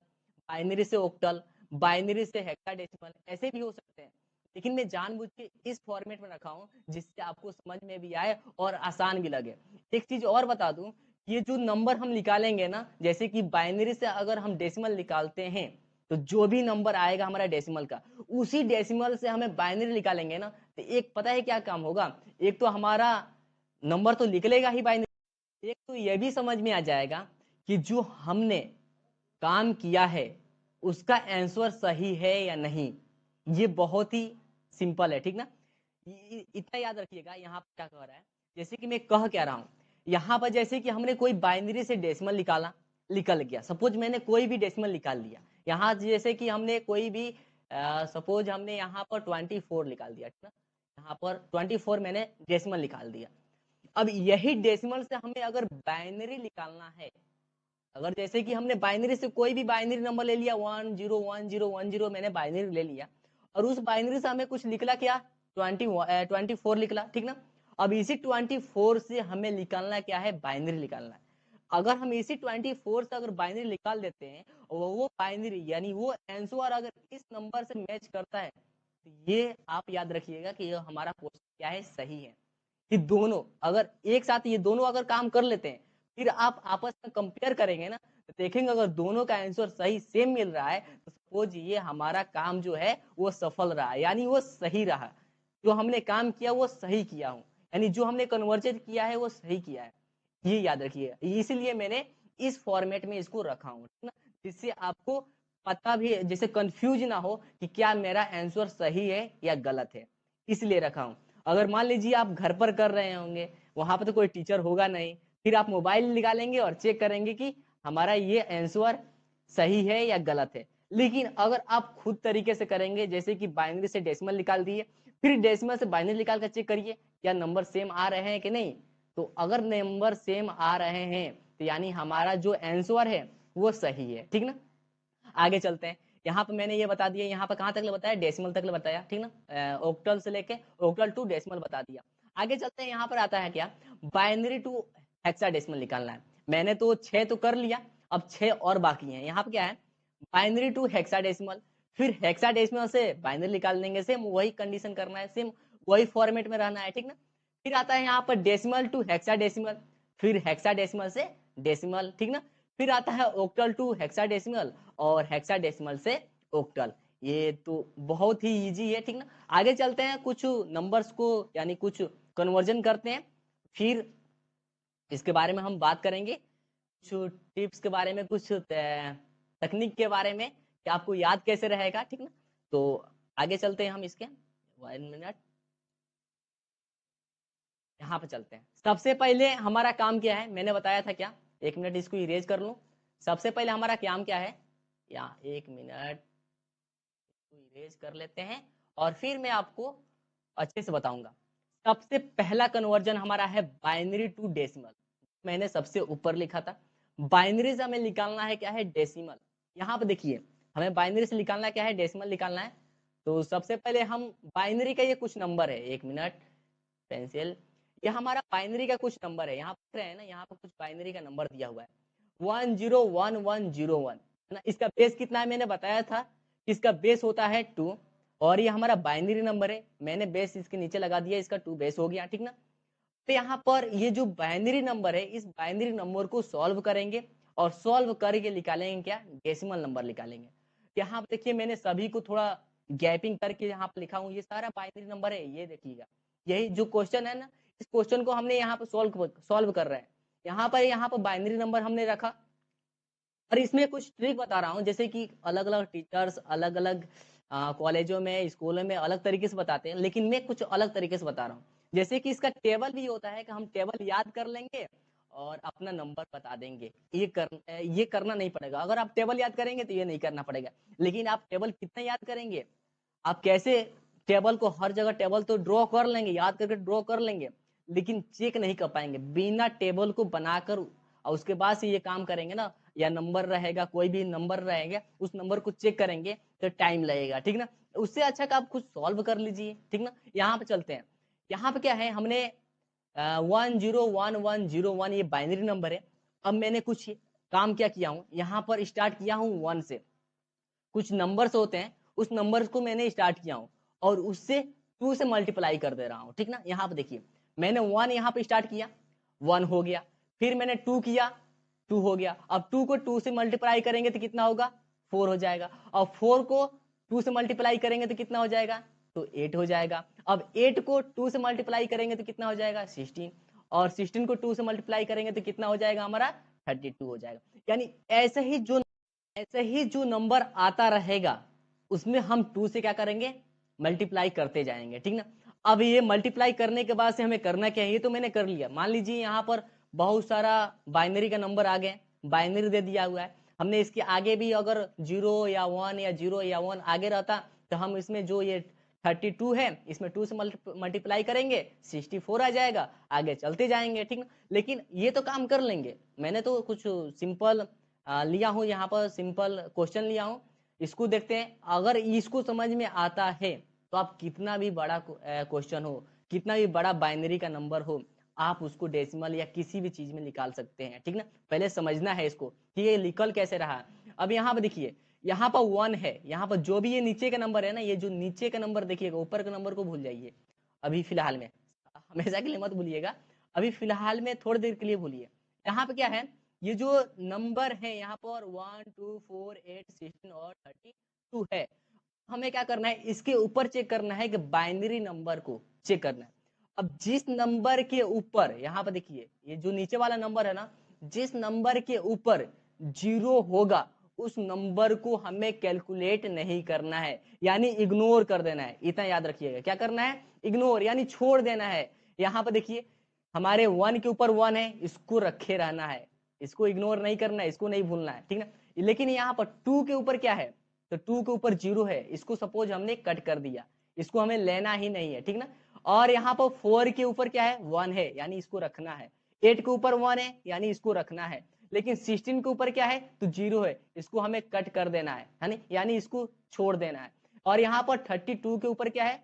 बाइनरी से ऑक्टल, बाइनरी से हेक्साडेसिमल, ऐसे भी हो सकते हैं। लेकिन मैं जानबूझ के इस फॉर्मेट में रखा हूँ जिससे आपको समझ में भी आए और आसान भी लगे। एक चीज और बता दूं, ये जो नंबर हम निकालेंगे ना, जैसे कि बाइनरी से अगर हम डेसिमल निकालते हैं तो जो भी नंबर आएगा हमारा डेसिमल का, उसी डेसिमल से हमें बाइनरी निकालेंगे ना, तो एक पता है क्या काम होगा, एक तो हमारा नंबर तो निकलेगा ही बाइनरी, एक तो ये भी समझ में आ जाएगा कि जो हमने काम किया है उसका आंसर सही है या नहीं। ये बहुत ही सिंपल है, ठीक ना। इतना याद रखिएगा यहाँ पर क्या कह रहा है, जैसे कि मैं कह क्या रहा हूँ, यहाँ पर जैसे कि हमने कोई बाइनरी से डेसिमल निकाला, निकल गया, सपोज मैंने कोई भी डेसिमल निकाल लिया, यहाँ जैसे कि हमने कोई भी सपोज हमने यहाँ पर 24 निकाल दिया, ठीक ना, यहाँ पर 24 मैंने डेसिमल निकाल दिया। अब यही डेसिमल से हमें अगर बाइनरी निकालना है, अगर जैसे कि हमने बाइनरी से कोई भी बाइनरी नंबर ले लिया 101010, मैंने बाइनरी ले लिया और उस बाइनरी से हमें कुछ निकला क्या, 24 निकला, ठीक ना। अब इसी 24 से हमें निकालना क्या है, बाइनरी निकालना है। अगर हम इसी 24 से अगर बाइनरी निकाल देते हैं और वो बाइनरी यानी वो आंसर अगर इस नंबर से मैच करता है, तो ये आप याद रखिएगा कि ये हमारा क्वेश्चन क्या है, सही है। कि दोनों अगर एक साथ ये दोनों अगर काम कर लेते हैं, फिर आप आपस में कंपेयर करेंगे ना, तो देखेंगे अगर दोनों का आंसर सही सेम मिल रहा है तो सपोज ये हमारा काम जो है वो सफल रहा, यानी वो सही रहा, जो हमने काम किया वो सही किया हूँ, यानी जो हमने कन्वर्जन किया है वो सही किया है। ये याद रखिए, इसलिए मैंने इस फॉर्मेट में इसको रखा हूँ, ठीक ना, जिससे आपको पता भी, जैसे कंफ्यूज ना हो कि क्या मेरा आंसर सही है या गलत है, इसलिए रखा हूँ। अगर मान लीजिए आप घर पर कर रहे होंगे, वहां पर तो कोई टीचर होगा नहीं, फिर आप मोबाइल निकालेंगे और चेक करेंगे कि हमारा ये आंसर सही है या गलत है। लेकिन अगर आप खुद तरीके से करेंगे, जैसे कि बाइनरी से डेसिमल निकाल दिए, फिर डेसिमल से बाइनरी निकाल कर चेक करिए क्या नंबर सेम आ रहे हैं कि नहीं। तो अगर नंबर सेम आ रहे हैं तो यानी हमारा जो आंसर है वो सही है, ठीक ना। आगे चलते हैं, यहाँ पे मैंने ये बता दिया, यहाँ पे कहाँ तक बताया, डेसिमल तक बताया, ठीक ना, ऑक्टल से लेके ऑक्टल टू डेसिमल बता दिया। आगे चलते हैं, यहाँ पर आता है क्या, बाइनरी टू हेक्साडेसिमल निकालना है। मैंने तो 6 तो कर लिया, अब 6 और बाकी हैं। यहाँ पे क्या है, बाइनरी टू हेक्साडेसिमल, फिर हेक्साडेसिमल से बाइनरी निकाल देंगे, सेम वही कंडीशन करना है, सेम वही फॉर्मेट में रहना है, ठीक ना। फिर आता है यहाँ पर डेसिमल टू हेक्साडेसिमल, फिर हेक्साडेसिमल से डेसिमल, ठीक ना। फिर आता है ऑक्टल टू हेक्साडेसिमल और हेक्साडेसिमल से ऑक्टल। ये तो बहुत ही इजी है, ठीक ना। आगे चलते हैं, कुछ नंबर्स को यानी कुछ कन्वर्जन करते हैं, फिर इसके बारे में हम बात करेंगे, कुछ टिप्स के बारे में, कुछ तकनीक के बारे में कि आपको याद कैसे रहेगा, ठीक ना। तो आगे चलते हैं हम इसके, 1 मिनट, यहाँ पे चलते हैं। सबसे पहले हमारा काम क्या है, मैंने बताया था क्या, 1 मिनट इसको इरेज कर लूं। सबसे पहले हमारा काम क्या है, या 1 मिनट इरेज कर लेते हैं और फिर मैं आपको अच्छे से बताऊंगा। सबसे पहला कन्वर्जन हमारा है बाइनरी टू डेसिमल, मैंने सबसे ऊपर लिखा था। बाइनरी से हमें निकालना है क्या है, डेसिमल। यहाँ पे देखिए, हमें बाइनरी से निकालना क्या है, डेसिमल निकालना है। तो सबसे पहले हम बाइनरी का ये कुछ नंबर है, 1 मिनट पेंसिल, ये हमारा बाइनरी का कुछ नंबर है, यहाँ पर है ना, यहाँ पर कुछ बाइनरी का नंबर दिया हुआ है 101101 है ना। इसका बेस कितना है, मैंने बताया था, इसका बेस होता है 2, और ये हमारा बाइनरी नंबर है, मैंने बेस इसके नीचे लगा दिया, इसका 2 बेस हो गया, ठीक ना। तो यहाँ पर ये जो बाइनरी नंबर है, इस बाइनरी नंबर को सॉल्व करेंगे और सॉल्व करके निकालेंगे क्या, डेसिमल नंबर निकालेंगे। यहाँ पे देखिए, मैंने सभी को थोड़ा गैपिंग करके यहाँ पे लिखा हूँ, ये सारा बाइनरी नंबर है, ये देखिएगा। यही जो क्वेश्चन है ना, इस क्वेश्चन को हमने यहाँ पे सॉल्व कर रहे हैं। यहाँ पर बाइनरी नंबर हमने रखा, और इसमें कुछ ट्रिक बता रहा हूँ, जैसे कि अलग अलग टीचर्स अलग अलग कॉलेजों में, स्कूलों में अलग तरीके से बताते हैं, लेकिन मैं कुछ अलग तरीके से बता रहा हूँ। जैसे कि इसका टेबल भी होता है कि हम टेबल याद कर लेंगे और अपना नंबर बता देंगे, ये करना नहीं पड़ेगा। अगर आप टेबल याद करेंगे तो ये नहीं करना पड़ेगा, लेकिन आप टेबल कितना याद करेंगे, आप कैसे टेबल को हर जगह टेबल तो ड्रॉ कर लेंगे, याद करके ड्रॉ कर लेंगे, लेकिन चेक नहीं कर पाएंगे बिना टेबल को बनाकर, और उसके बाद से ये काम करेंगे ना, या नंबर रहेगा, कोई भी नंबर रहेगा, उस नंबर को चेक करेंगे तो टाइम लगेगा, ठीक ना। उससे अच्छा कि आप खुद सॉल्व कर लीजिए, ठीक ना। यहाँ पे चलते हैं, यहाँ पे क्या है, हमने 101101 ये बाइनरी नंबर है। अब मैंने कुछ काम क्या किया हूँ, यहाँ पर स्टार्ट किया हूँ 1 से, कुछ नंबर्स होते हैं, उस नंबर्स को मैंने स्टार्ट किया हूँ और उससे 2 से मल्टीप्लाई कर दे रहा हूँ, ठीक ना। यहाँ पे देखिए, मैंने 1 यहाँ पे स्टार्ट किया, 1 हो गया, फिर मैंने 2 किया, 2 हो गया। अब 2 को 2 से मल्टीप्लाई करेंगे तो कितना होगा, 4 हो जाएगा। और 4 को 2 से मल्टीप्लाई करेंगे तो कितना हो जाएगा, तो 8 हो जाएगा। अब 8 को 2 से मल्टीप्लाई करेंगे तो कितना हो जाएगा, 16। और 16 को 2 से मल्टीप्लाई करेंगे तो कितना हो जाएगा हमारा, 32 हो जाएगा। यानी ऐसे ही जो नंबर आता रहेगा उसमें हम 2 से क्या करेंगे, मल्टीप्लाई करते जाएंगे, ठीक ना। अब ये मल्टीप्लाई करने के बाद से हमें करना क्या है, ये तो मैंने कर लिया। मान लीजिए यहाँ पर बहुत सारा बाइनरी का नंबर आ गए, बाइनरी दे दिया हुआ है, हमने इसके आगे भी अगर 0 या 1 या 0 या 1 आगे रहता तो हम इसमें जो ये 32 है इसमें 2 से मल्टीप्लाई करेंगे, 64 आ जाएगा, आगे चलते जाएंगे, ठीक ना। लेकिन ये तो काम कर लेंगे, मैंने तो कुछ सिंपल लिया हूँ, यहाँ पर सिंपल क्वेश्चन लिया हूँ। इसको देखते हैं, अगर इसको समझ में आता है तो आप कितना भी बड़ा क्वेश्चन हो, कितना भी बड़ा बाइनरी का नंबर हो, आप उसको डेसिमल या किसी भी चीज में निकाल सकते हैं, ठीक ना। पहले समझना है इसको कि ये निकल कैसे रहा। अब यहाँ पर देखिए, यहाँ पर 1 है, यहाँ पर जो भी ये नीचे का नंबर है ना, ये जो नीचे का नंबर देखिएगा, ऊपर के नंबर को भूल जाइए अभी फिलहाल में, हमेशा के लिए मत भूलिएगा, अभी फिलहाल में थोड़ी देर के लिए भूलिए। यहाँ पे क्या है, ये जो नंबर है यहाँ पर 1 2 4 8 16 और 32 है, हमें क्या करना है, इसके ऊपर चेक करना है कि बाइनरी नंबर को चेक करना है। अब जिस नंबर के ऊपर, यहाँ पर देखिए ये जो नीचे वाला नंबर है ना, जिस नंबर के ऊपर 0 होगा उस नंबर को हमें कैलकुलेट नहीं करना है, यानी इग्नोर कर देना है। इतना याद रखिएगा, क्या करना है, इग्नोर यानी छोड़ देना है। यहाँ पर देखिए हमारे 1 के ऊपर 1 है, इसको रखे रहना है, इसको इग्नोर नहीं करना है, इसको नहीं भूलना है, ठीक ना। लेकिन यहाँ पर 2 के ऊपर क्या है, तो 2 के ऊपर 0 है, इसको सपोज हमने कट कर दिया, इसको हमें लेना ही नहीं है, ठीक ना। और यहाँ पर 4 के ऊपर क्या है, 1 है, यानी इसको रखना है। 8 के ऊपर 1 है, यानी इसको रखना है। लेकिन 16 के ऊपर क्या है, तो 0 है, इसको हमें कट कर देना है, यानी इसको छोड़ देना है। और यहाँ पर 32 के ऊपर क्या है,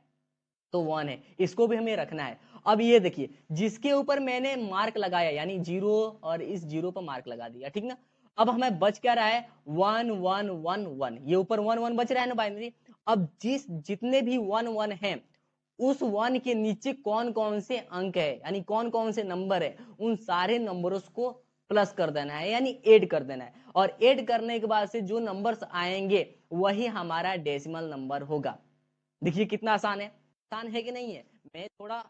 तो 1 है, इसको भी हमें रखना है। अब ये देखिए, जिसके ऊपर मैंने मार्क लगाया यानी 0 और इस 0 पर मार्क लगा दिया, ठीक ना। अब हमें बच क्या रहा है, 1 1 1 1, ये ऊपर 1 1 बच रहा है ना बाइनरी। अब जितने भी 1 1 हैं, उस 1 के नीचे कौन कौन से अंक है, यानी कौन कौन से नंबर है, उन सारे नंबरों को प्लस कर देना है, यानी ऐड कर देना है। और ऐड करने के बाद से जो नंबर्स आएंगे वही हमारा डेसिमल नंबर होगा। देखिए कितना आसान है, आसान है कि नहीं है। मैं थोड़ा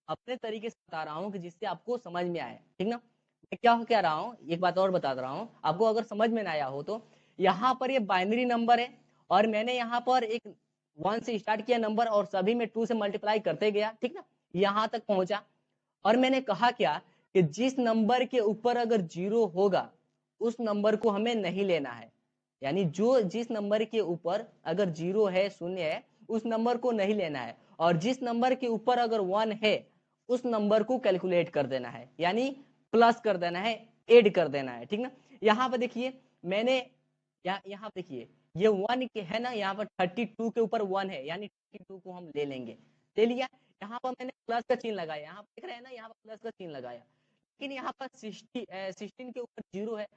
अपने तरीके से बता रहा हूँ कि जिससे आपको समझ में आए, ठीक ना। मैं क्या कह रहा हूँ, एक बात और बता रहा हूँ आपको, अगर समझ में ना आया हो तो यहाँ पर ये बाइनरी नंबर है और मैंने यहाँ पर एक 1 से स्टार्ट किया नंबर और सभी में 2 से मल्टीप्लाई करते गया, ठीक ना, यहाँ तक पहुंचा। और मैंने कहा क्या कि जिस नंबर के ऊपर अगर 0 होगा उस नंबर को हमें नहीं लेना है, यानी जो जिस नंबर के ऊपर अगर 0 है, शून्य है, उस नंबर को नहीं लेना है। और जिस नंबर के ऊपर अगर 1 है उस नंबर को कैलकुलेट कर देना है, यानी प्लस कर देना है, ऐड कर देना है, ठीक ना। यहाँ पर देखिए मैंने यहाँ देखिए ये 1 के है ना, यहाँ पर 32 के ऊपर 1 है, यानी 32 को हम ले लेंगे, ले लिया। यहाँ पर मैंने प्लस का चिन्ह लगाया, यहाँ देख रहे हैं ना, यहाँ पर प्लस का चिन्ह लगाया। लेकिन यहाँ पर 16 के ऊपर 0 है,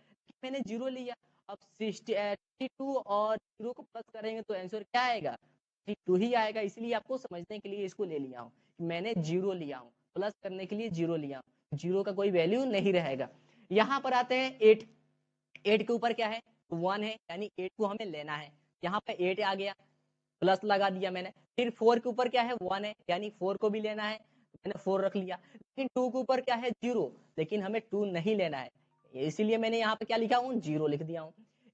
मैंने 0 लिया। अब 62 और 0 को प्लस करेंगे तो आंसर क्या आएगा, 32 ही आएगा। इसलिए आपको समझने के लिए इसको ले लिया हूँ, मैंने 0 लिया हूँ, प्लस करने के लिए 0 लिया हूँ, 0 का कोई वैल्यू नहीं रहेगा। यहाँ पर आते हैं 8, 8 के ऊपर क्या है, 1 है, यानी 8 को हमें लेना है। यहाँ पे 8 आ गया, प्लस लगा दिया मैंने। फिर 4 के ऊपर क्या है, 1 है, यानी 4 को भी लेना है, मैंने 4 रख लिया। लेकिन 2 के ऊपर क्या है, 0, लेकिन हमें 2 नहीं लेना है, इसीलिए मैंने यहाँ पे क्या लिखा हूँ, 0 लिख दिया हूँ।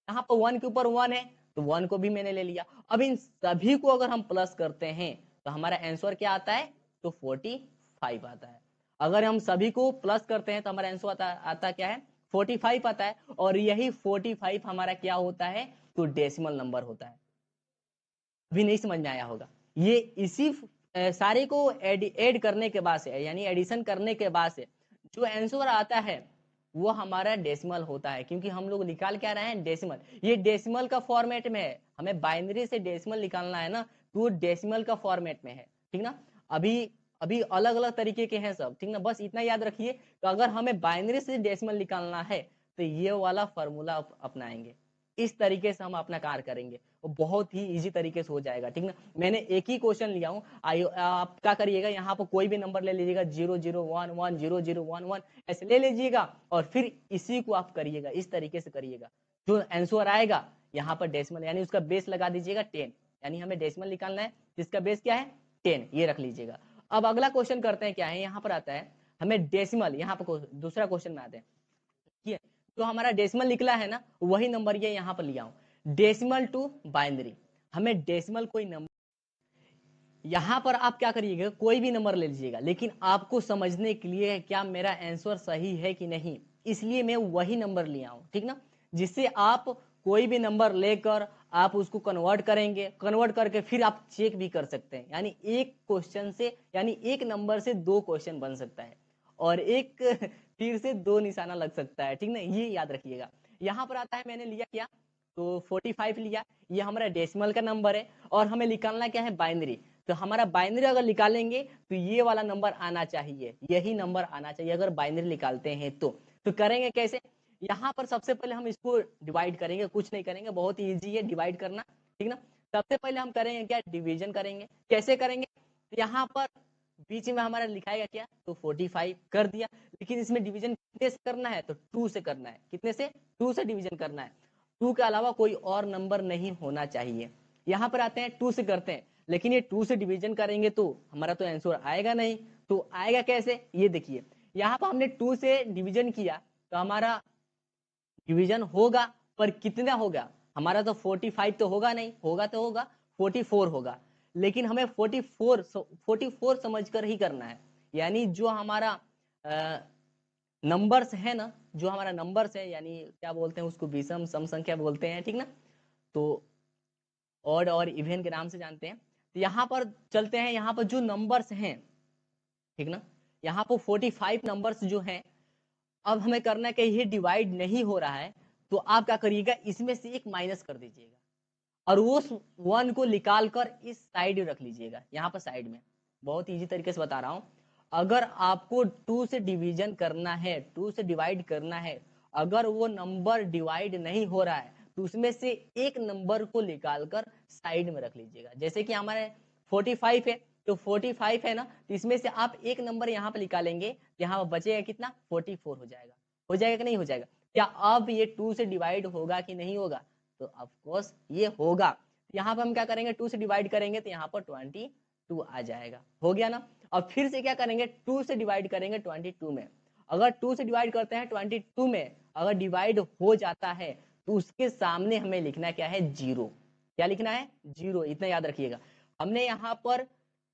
यहाँ पर 1 के ऊपर 1 है तो 1 को भी मैंने ले लिया। अब इन सभी को अगर हम प्लस करते हैं तो हमारा आंसर क्या आता है, तो 45 आता है। अगर हम सभी को प्लस करते हैं तो हमारा आंसर आता क्या है, 45 आता है। और यही 45 हमारा क्या होता है, तो डेसिमल नंबर होता है। अभी नहीं समझ में आया होगा। ये इसी सारे को ऐड करने के बाद से, यानी एडिशन करने के बाद से जो आंसर आता है वो हमारा डेसिमल होता है, क्योंकि हम लोग निकाल क्या रहे हैं, डेसिमल। ये डेसिमल का फॉर्मेट में है, हमें बाइनरी से डेसिमल निकालना है ना, तो डेसिमल का फॉर्मेट में है, ठीक ना। अभी अभी अलग अलग तरीके के हैं सब, ठीक ना। बस इतना याद रखिए, तो अगर हमें बाइनरी से डेसिमल निकालना है तो ये वाला फॉर्मूला अपनाएंगे, इस तरीके से हम अपना कार्य करेंगे, वो बहुत ही इजी तरीके से हो जाएगा, ठीक ना। मैंने एक ही क्वेश्चन लिया हूँ, आप क्या करिएगा, यहाँ पर कोई भी नंबर ले लीजिएगा, 0011 0011 ऐसे ले लीजिएगा और फिर इसी को आप करिएगा, इस तरीके से करिएगा। जो आंसर आएगा यहाँ पर डेसिमल यानी उसका बेस लगा दीजिएगा 10, यानी हमें डेसिमल निकालना है जिसका बेस क्या है 10, ये रख लीजिएगा। अब अगला क्वेश्चन करते हैं, क्या है यहाँ पर आता है हमें डेसिमल, यहाँ पर दूसरा क्वेश्चन में आते हैं, ठीक है। तो हमारा डेसिमल निकला है ना, वही नंबर ये यहाँ पर लिया हूं, डेसिमल टू बाइनरी। हमें डेसिमल कोई नंबर, यहाँ पर आप क्या करिएगा, कोई भी नंबर ले लीजिएगा, लेकिन आपको समझने के लिए क्या मेरा आंसर सही है कि नहीं, इसलिए मैं वही नंबर लिया हूं, ठीक ना। जिससे आप कोई भी नंबर लेकर आप उसको कन्वर्ट करेंगे, कन्वर्ट करके फिर आप चेक भी कर सकते हैं, यानी एक क्वेश्चन से, यानी एक नंबर से 2 क्वेश्चन बन सकता है और एक तीर से 2 निशाना लग सकता है, ठीक ना, ये याद रखिएगा। यहाँ पर आता है मैंने लिया क्या, तो 45 लिया, ये हमारा डेसिमल का नंबर है और हमें निकालना क्या है बाइनरी। तो हमारा बाइनरी अगर निकालेंगे तो ये वाला नंबर आना चाहिए, यही नंबर आना चाहिए अगर बाइनरी निकालते हैं तो करेंगे कैसे, यहाँ पर सबसे पहले हम इसको डिवाइड करेंगे, कुछ नहीं करेंगे, बहुत ही ईजी है डिवाइड करना, ठीक ना। सबसे पहले हम करेंगे क्या, डिवीजन करेंगे। कैसे करेंगे, तो यहाँ पर बीच में हमारा लिखाएगा क्या, तो 45 कर दिया, लेकिन इसमें डिवीजन कितने से करना है, तो 2 से करना है, कितने से, 2 से डिवीजन करना है, 2 के अलावा कोई और नंबर नहीं होना चाहिए। यहाँ पर आते हैं 2 से करते हैं, लेकिन ये 2 से डिवीजन करेंगे तो हमारा तो आंसर आएगा नहीं, तो आएगा कैसे, ये देखिए, यहाँ पर हमने 2 से डिवीजन किया तो हमारा डिवीजन होगा, पर कितना होगा, हमारा तो 45 तो होगा नहीं, होगा तो होगा 44 होगा, लेकिन हमें 44 समझकर ही करना है। यानी जो हमारा नंबर्स है ना, जो हमारा नंबर्स है, यानी क्या बोलते हैं उसको, विषम सम संख्या बोलते हैं, ठीक ना। तो ऑड और इवन के नाम से जानते हैं। तो यहाँ पर चलते हैं, यहाँ पर जो नंबर्स हैं, ठीक ना, यहाँ पर 45 नंबर्स जो हैं, अब हमें करना है कि ये डिवाइड नहीं हो रहा है, तो आप क्या करिएगा, इसमें से एक माइनस कर दीजिएगा और उस 1 को निकाल कर इस साइड रख लीजिएगा, यहाँ पर साइड में। बहुत इजी तरीके से बता रहा हूं, अगर आपको 2 से डिवीजन करना है, 2 से डिवाइड करना है, अगर वो नंबर डिवाइड नहीं हो रहा है तो उसमें से एक नंबर को निकालकर साइड में रख लीजिएगा। जैसे कि हमारे 45 है, तो 45 है ना, तो इसमें से आप एक नंबर यहाँ पर निकालेंगे, यहाँ पर बचेगा कितना, 44 हो जाएगा। हो जाएगा कि नहीं हो जाएगा, क्या अब ये 2 से डिवाइड होगा कि नहीं होगा, तो ऑफ कोर्स ये होगा। यहाँ पर हम क्या करेंगे, 2 से डिवाइड करेंगे तो यहाँ पर 22 आ जाएगा, हो गया ना। अब फिर से क्या करेंगे, 2 से डिवाइड करेंगे 22 में, अगर 2 से डिवाइड करते हैं 22 में, अगर डिवाइड हो जाता है तो उसके सामने हमें लिखना क्या है, 0। क्या लिखना है, 0, इतना याद रखिएगा। हमने यहाँ पर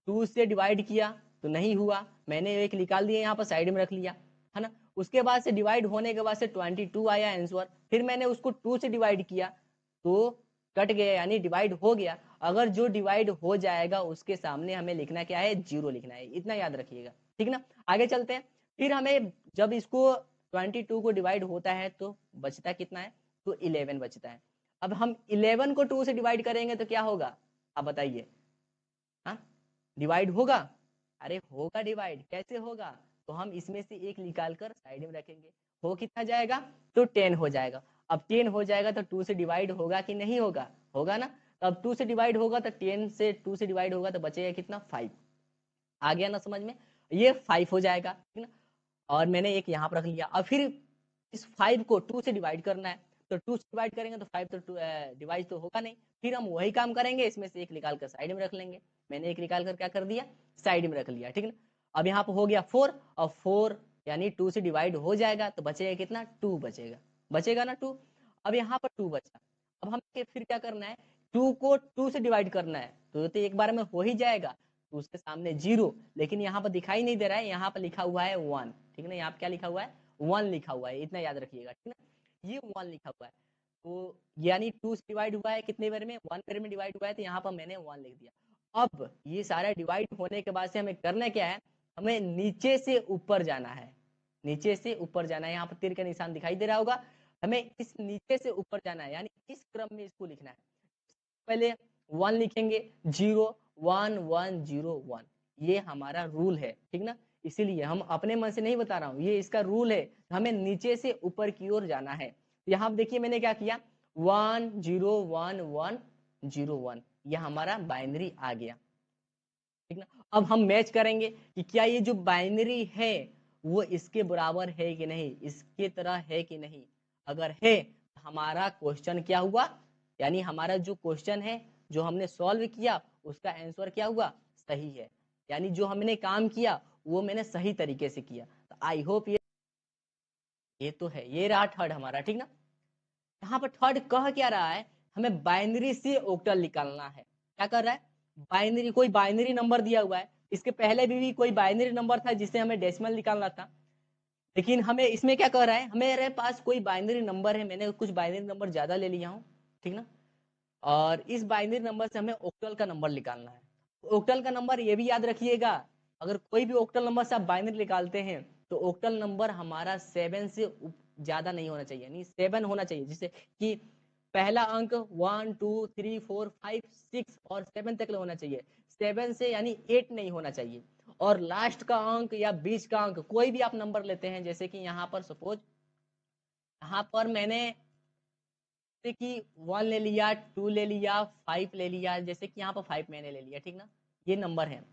2 से डिवाइड किया तो नहीं हुआ, मैंने एक निकाल दिया, यहाँ पर साइड में रख लिया, है ना। उसके बाद से डिवाइड होने के बाद से 22 आया आंसर, फिर मैंने उसको 2 से डिवाइड किया तो कट गया, यानी डिवाइड हो गया। अगर जो डिवाइड हो जाएगा उसके सामने हमें लिखना क्या है, 0 लिखना है, इतना याद रखिएगा, ठीक ना। आगे चलते हैं, फिर हमें जब इसको 22 को डिवाइड होता है तो बचता कितना है, तो 11 बचता है। अब हम 11 को 2 से डिवाइड करेंगे तो क्या होगा, आप बताइए, हाँ डिवाइड होगा, अरे होगा डिवाइड, कैसे होगा, तो हम इसमें से एक निकाल कर साइड में रखेंगे, हो कितना जाएगा, तो 10 हो जाएगा। अब 10 हो जाएगा तो 2 से डिवाइड होगा कि नहीं होगा, होगा ना। तो अब 2 से डिवाइड होगा तो 10 से 2 से डिवाइड होगा तो बचेगा कितना, 5। आ गया ना समझ में, ये 5 हो जाएगा, ठीक ना। और मैंने एक यहाँ पर रख लिया, अब फिर इस 5 को 2 से डिवाइड करना है, तो 2 से डिवाइड करेंगे तो 5 तो डिवाइड तो होगा नहीं, फिर हम वही काम करेंगे, इसमें से एक निकाल कर साइड में रख लेंगे। मैंने एक निकाल कर क्या कर दिया, साइड में रख लिया, ठीक ना। अब यहाँ पर हो गया 4, और 4 यानी 2 से डिवाइड हो जाएगा तो बचेगा कितना, 2 बचेगा, बचेगा ना 2। अब यहाँ पर 2 बचा, अब हमें फिर क्या करना है, 2 को 2 से डिवाइड करना है, तो एक बार में हो ही जाएगा, तो उसके सामने 0, लेकिन यहाँ पर दिखाई नहीं दे रहा है, यहाँ पर लिखा हुआ है 1, ठीक ना। यहाँ पर क्या लिखा हुआ है, 1 लिखा हुआ है, इतना याद रखिएगा, ठीक ना, ये 1 लिखा हुआ है। तो यानी 2 से डिवाइड हुआ है कितने बार में, 1 बार में डिवाइड हुआ है, तो यहाँ पर मैंने 1 लिख दिया। अब ये सारा डिवाइड होने के बाद से हमें करना क्या है, हमें नीचे से ऊपर जाना है, नीचे से ऊपर जाना है, यहाँ पर तीर का निशान दिखाई दे रहा होगा, हमें इस नीचे से ऊपर जाना है, यानी इस क्रम में इसको लिखना है। पहले 1 लिखेंगे, 0 1 1 0 1, ये हमारा रूल है, ठीक ना। इसीलिए हम अपने मन से नहीं बता रहा हूँ, ये इसका रूल है, हमें नीचे से ऊपर की ओर जाना है। यहाँ देखिए मैंने क्या किया, 101101, यह हमारा बाइनरी आ गया, ठीक ना। अब हम मैच करेंगे कि क्या ये जो बाइनरी है वो इसके बराबर है कि नहीं, इसके तरह है कि नहीं। अगर है हमारा क्वेश्चन क्या हुआ, यानी हमारा जो क्वेश्चन है जो हमने सॉल्व किया उसका आंसर क्या हुआ, सही है। यानी जो हमने काम किया वो मैंने सही तरीके से किया। तो आई होप ये तो है, ये रहा थर्ड हमारा, ठीक ना। यहाँ पर थर्ड कह क्या रहा है, हमें बाइनरी से ऑक्टल निकालना है। क्या कर रहा है, बाइनरी, कोई बाइनरी नंबर दिया हुआ है, इसके पहले भी कोई बाइनरी नंबर था जिससे हमें डेसिमल निकालना था, लेकिन हमें इसमें क्या कह रहा है, हमारे पास कोई बाइनरी नंबर है, मैंने कुछ बाइनरी नंबर ज्यादा ले लिया हूँ, ठीक ना। और इस बाइनरी नंबर से हमें ऑक्टल का नंबर निकालना है। ऑक्टल का नंबर ये भी याद रखिएगा, अगर कोई भी ऑक्टल नंबर से आप बाइनरी निकालते हैं तो ऑक्टल नंबर हमारा 7 से ज्यादा नहीं होना चाहिए, यानी 7 होना चाहिए, जिससे कि पहला अंक 1 2 3 4 5 6 और 7 तक होना चाहिए, 7 से यानी 8 नहीं होना चाहिए। और लास्ट का अंक या बीच का अंक कोई भी आप नंबर लेते हैं, जैसे कि यहाँ पर सपोज यहाँ पर मैंने जैसे कि 1 ले लिया, 2 ले लिया, 5 ले लिया, जैसे कि यहाँ पर 5 मैंने ले लिया, ठीक ना। ये नंबर है,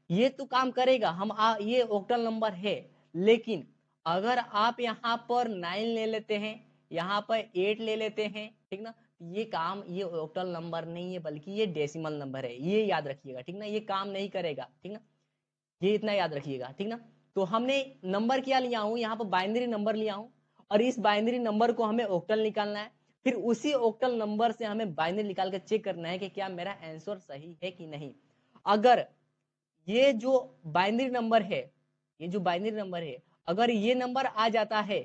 ये तो काम करेगा, ये ऑक्टल नंबर है। लेकिन अगर आप यहाँ पर 9 ले लेते हैं, यहाँ पर 8 ले लेते हैं, ठीक ना, ये काम, ये ऑक्टल नंबर नहीं है बल्कि ये डेसिमल नंबर है, ये याद रखिएगा, ठीक ना, ये काम नहीं करेगा, ठीक ना, ये इतना याद रखिएगा, ठीक ना। तो हमने नंबर क्या लिया हूँ, यहाँ पर बाइनरी नंबर लिया हूँ, और इस बाइनरी नंबर को हमें ऑक्टल निकालना है। फिर उसी ऑक्टल नंबर से हमें बाइनरी निकाल कर चेक करना है कि क्या मेरा आंसर सही है कि नहीं। अगर ये जो बाइनरी नंबर है, ये जो बाइनरी नंबर है, अगर ये नंबर आ जाता है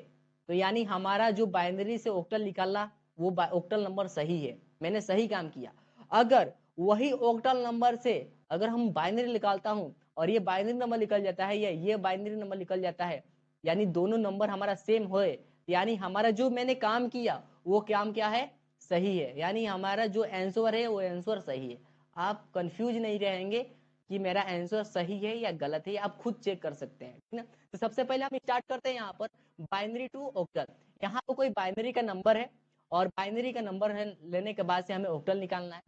तो यानी हमारा जो बाइनरी से ऑक्टल निकाला वो ऑक्टल नंबर सही है, मैंने सही काम किया। अगर वही ऑक्टल नंबर से अगर हम बाइनरी निकालता हूं और ये बाइनरी नंबर निकल जाता है या ये बाइनरी नंबर निकल जाता है, यानी दोनों नंबर हमारा सेम होए, यानी हमारा जो मैंने काम किया वो काम क्या है, सही है, यानी हमारा जो आंसर है वो आंसर सही है। आप कंफ्यूज नहीं रहेंगे कि मेरा आंसर सही है या गलत है, आप खुद चेक कर सकते हैं, ठीक ना। तो सबसे पहले हम स्टार्ट करते हैं यहाँ पर बाइनरी टू ऑक्टल। यहाँ पर कोई बाइनरी का नंबर है और बाइनरी का नंबर है लेने के बाद से हमें ऑक्टल निकालना है।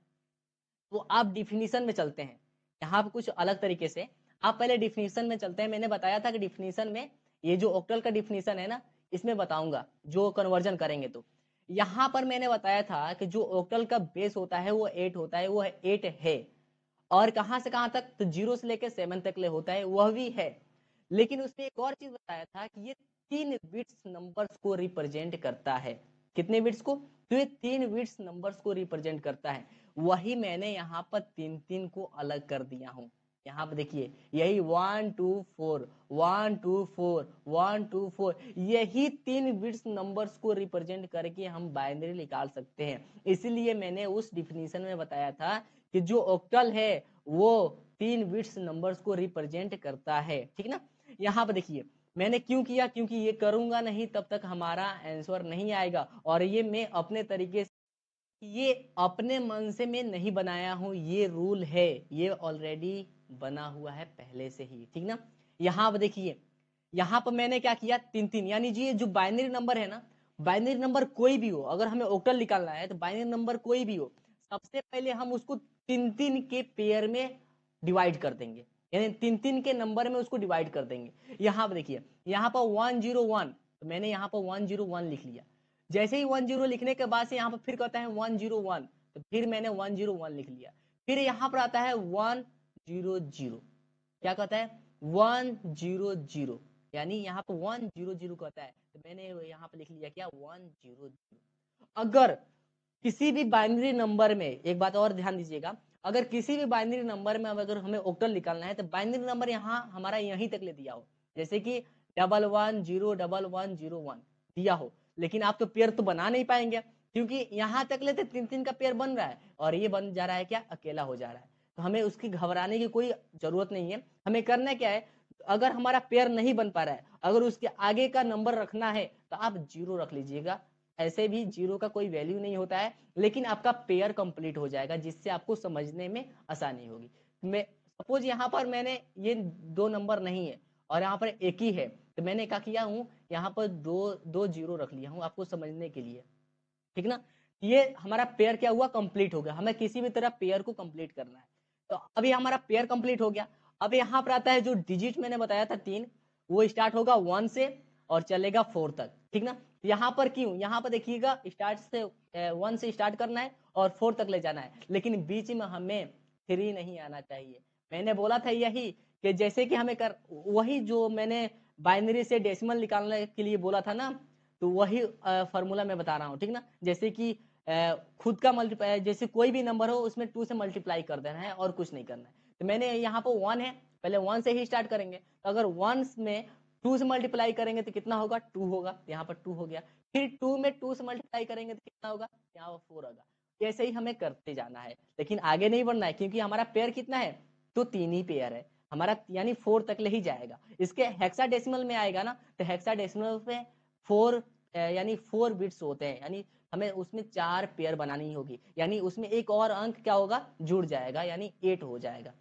तो आप डिफिनीशन में चलते हैं, यहाँ पर कुछ अलग तरीके से आप पहले डिफिनीशन में चलते हैं। मैंने बताया था कि डिफिनीशन में ये जो ऑक्टल का डिफिनीशन है ना, इसमें बताऊंगा जो कन्वर्जन करेंगे। तो यहाँ पर मैंने बताया था कि जो ऑक्टल का बेस होता है वो 8 होता है, वो 8 है। और कहां से कहां तक, तो 0 से लेकर 7 तक ले होता है, वह भी है। लेकिन उसने एक और चीज बताया था कि ये 3 बिट्स नंबर्स को रिप्रेजेंट करता है। कितने बिट्स को, तो ये 3 बिट्स नंबर्स को रिप्रेजेंट करता है। वही मैंने यहाँ पर 3 को अलग कर दिया हूँ। यहाँ पर देखिए, यही 1 2 4 1 2 4 1 2 4, यही 3 बिट्स नंबर्स को रिप्रेजेंट करके हम बाइनरी निकाल सकते हैं। इसलिए मैंने उस डिफिनीशन में बताया था कि जो ऑक्टल है वो 3 बिट्स नंबर्स को रिप्रेजेंट करता है, ठीक ना। यहाँ पर देखिए मैंने क्यों किया, क्योंकि ये करूंगा नहीं तब तक हमारा आंसर नहीं आएगा, और ये मैं अपने तरीके से, ये अपने मन से मैं नहीं बनाया हूं, ये रूल है, ये ऑलरेडी बना हुआ है पहले से ही, ठीक ना। यहाँ पर देखिए, यहाँ पर मैंने क्या किया, 3 यानी जी जो बाइनरी नंबर है ना, बाइनरी नंबर कोई भी हो, अगर हमें ऑक्टल निकालना है तो बाइनरी नंबर कोई भी हो, सबसे पहले हम उसको 3 के पेयर में डिवाइड कर देंगे, यानी 3 के नंबर में उसको डिवाइड कर देंगे। यहाँ पर देखिए, यहाँ पर 101, तो मैंने यहाँ पर 101 लिख लिया। जैसे ही 10 लिखने के बाद से यहाँ पर फिर कहता है 101, तो फिर मैंने 101 लिख लिया। फिर यहाँ पर आता है 100, क्या कहता है 100, यानी यहाँ पर 100 कहता है, तो मैंने यहाँ पर लिख लिया क्या 100। अगर किसी भी बाइनरी नंबर में, एक बात और ध्यान दीजिएगा, अगर किसी भी बाइनरी नंबर में अगर हमें ऑक्टल निकालना है तो बाइनरी नंबर यहाँ हमारा यहीं तक ले दिया हो, जैसे कि 11011101 दिया हो, लेकिन आप तो पेयर तो बना नहीं पाएंगे, क्योंकि यहाँ तक लेते 3 का पेयर बन रहा है और ये बन जा रहा है क्या, अकेला हो जा रहा है। तो हमें उसकी घबराने की कोई जरूरत नहीं है। हमें करना क्या है, अगर हमारा पेयर नहीं बन पा रहा है, अगर उसके आगे का नंबर रखना है तो आप 0 रख लीजिएगा। ऐसे भी 0 का कोई वैल्यू नहीं होता है, लेकिन आपका पेयर कंप्लीट हो जाएगा, जिससे आपको समझने में आसानी होगी। मैं सपोज यहाँ पर मैंने ये 2 नंबर नहीं है और यहाँ पर एक ही है, तो मैंने क्या किया हूँ, यहाँ पर दो 0 रख लिया हूँ आपको समझने के लिए, ठीक ना। ये हमारा पेयर क्या हुआ, कंप्लीट हो गया। हमें किसी भी तरह पेयर को कंप्लीट करना है। तो अभी हमारा पेयर कंप्लीट हो गया। अब यहाँ पर आता है जो डिजिट मैंने बताया था 3, वो स्टार्ट होगा 1 से और चलेगा 4 तक, ठीक ना। यहाँ पर क्यों, यहाँ पर देखिएगा स्टार्ट से 1 से स्टार्ट करना है और 4 तक ले जाना है, लेकिन बीच में हमें 3 नहीं आना चाहिए। मैंने बोला था यही कि जैसे कि हमें कर वही जो मैंने बाइनरी से डेसिमल निकालने के लिए बोला था ना, तो वही फॉर्मूला मैं बता रहा हूँ, ठीक ना। जैसे कि खुद का मल्टीप्लाई, जैसे कोई भी नंबर हो उसमें 2 से मल्टीप्लाई कर देना है और कुछ नहीं करना है। तो मैंने यहाँ पर 1 है, पहले 1 से ही स्टार्ट करेंगे। तो अगर 1 में 2 से मल्टीप्लाई करेंगे तो कितना होगा, 2 होगा। यहाँ पर 2 हो गया। फिर 2 में 2 से मल्टीप्लाई करेंगे तो कितना होगा, यहाँ पर 4 होगा। ऐसे ही हमें करते जाना है, लेकिन आगे नहीं बढ़ना है, क्योंकि हमारा पेयर कितना है, तो 3 ही पेयर है हमारा, यानी 4 तक ले ही जाएगा। इसके हेक्साडेसिमल में आएगा ना, तो हेक्साडेसिमल में 4 यानी 4 बिट्स होते हैं, यानी हमें उसमें 4 पेयर बनानी होगी, यानी उसमें एक और अंक क्या होगा, जुड़ जाएगा, यानी 8 हो जाएगा।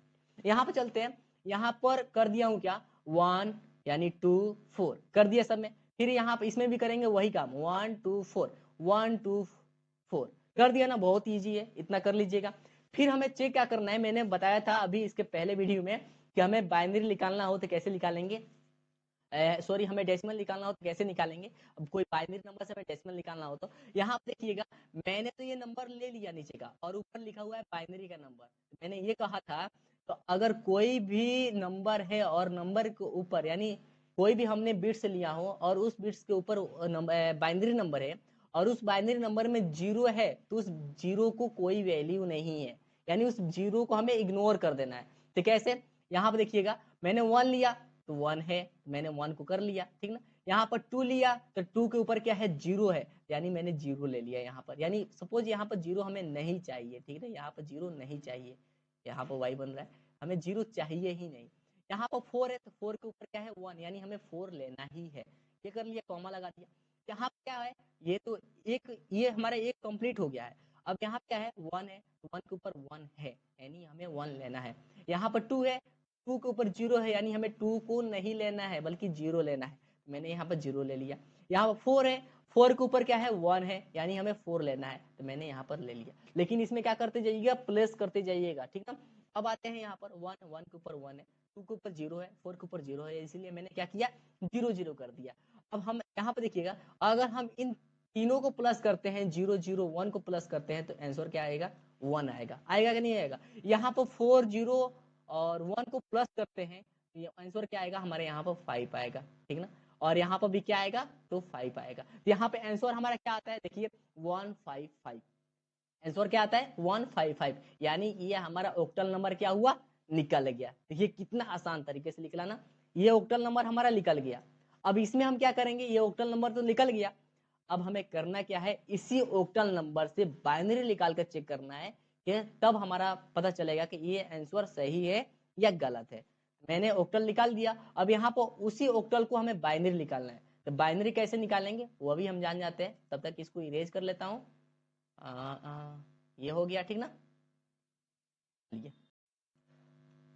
यहाँ पर चलते हैं, यहाँ पर कर दिया हूँ क्या, 1 यानी 2 4 कर दिया सब में। फिर यहाँ पर इसमें भी करेंगे वही काम, 1 2 4 1 2 4 कर दिया ना, बहुत ईजी है, इतना कर लीजिएगा। फिर हमें चेक क्या करना है, मैंने बताया था अभी इसके पहले वीडियो में कि हमें बाइनरी निकालना हो तो कैसे निकालेंगे, सॉरी हमें डेसिमल निकालना हो तो कैसे निकालेंगे। अब कोई बाइनरी नंबर से हमें डेसिमल निकालना हो तो यहाँ पे देखिएगा, मैंने तो ये नंबर ले लिया नीचे का और ऊपर लिखा हुआ है बाइनरी का नंबर। मैंने ये कहा था, तो अगर कोई भी नंबर है और नंबर के ऊपर, यानी कोई भी हमने बिट्स लिया हो और उस बिट्स के ऊपर बाइनरी नंबर है और उस बाइनरी नंबर में 0 है, तो उस 0 को कोई वैल्यू नहीं है, यानी उस 0 को हमें इग्नोर कर देना है। तो कैसे, यहाँ पे देखिएगा, मैंने 1 लिया तो 1 है, मैंने 1 को कर लिया, ठीक ना। यहाँ पर 2 लिया तो 2 के ऊपर क्या है, 0 है, यानी मैंने 0 ले लिया यहाँ पर। यानी सपोज यहाँ पर 0 हमें नहीं चाहिए, ठीक है, यहाँ पर 0 नहीं चाहिए, यहाँ पर y बन रहा है, हमें 0 चाहिए ही नहीं। यहाँ पर 4 है तो 4 के ऊपर क्या है, 1, यानी हमें 4 लेना ही है। ये कर लिया, कॉमा लगा दिया। यहाँ क्या है, ये तो एक, ये हमारा एक कंप्लीट हो गया है। अब यहाँ क्या है, 1 है, 1 के ऊपर 1 है, यानी हमें 1 लेना है। यहाँ पर 2 है, 2 के ऊपर 0 है, यानी हमें 2 को नहीं लेना है बल्कि 0 लेना है। मैंने यहाँ पर 0 ले लिया। यहाँ पर 4 है, 4 के ऊपर क्या है, 1 है, यानी हमें 4 लेना है, तो मैंने यहाँ पर ले लिया। लेकिन इसमें क्या करते जाइएगा, प्लेस करते जाइएगा, ठीक है। अब आते हैं यहाँ पर 1, 1 के ऊपर 1 है, 2 के ऊपर 0 है, 4 के ऊपर 0 है, इसीलिए मैंने क्या किया, 0 0 कर दिया। अब हम यहाँ पर देखिएगा, अगर हम इन तीनों को प्लस करते हैं, 0 0 1 को प्लस करते हैं, तो आंसर क्या आएगा, 1 आएगा। आएगा कि नहीं आएगा। यहाँ पर 4 0 और 1 को प्लस करते हैं, तो ये आंसर क्या आएगा, हमारे यहाँ पर 5 आएगा, ठीक ना। और यहाँ पर भी क्या आएगा, तो 5 आएगा। तो यहाँ पे आंसर हमारा क्या आता है, देखिए 155। आंसर क्या आता है, 155, यानी ये हमारा ऑक्टल नंबर क्या हुआ, निकल गया। देखिए कितना आसान तरीके से निकला ना, ये ऑक्टल नंबर हमारा निकल गया। अब इसमें हम क्या करेंगे, ये ऑक्टल नंबर तो निकल गया, अब हमें करना क्या है, इसी ऑक्टल नंबर से बाइनरी निकाल कर चेक करना है, कि तब हमारा पता चलेगा कि ये आंसर सही है या गलत है। मैंने ऑक्टल निकाल दिया, अब यहाँ पर उसी ऑक्टल को हमें बाइनरी निकालना है। तो बाइनरी कैसे निकालेंगे वो भी हम जान जाते हैं, तब तक इसको इरेज कर लेता हूँ। ये हो गया, ठीक ना।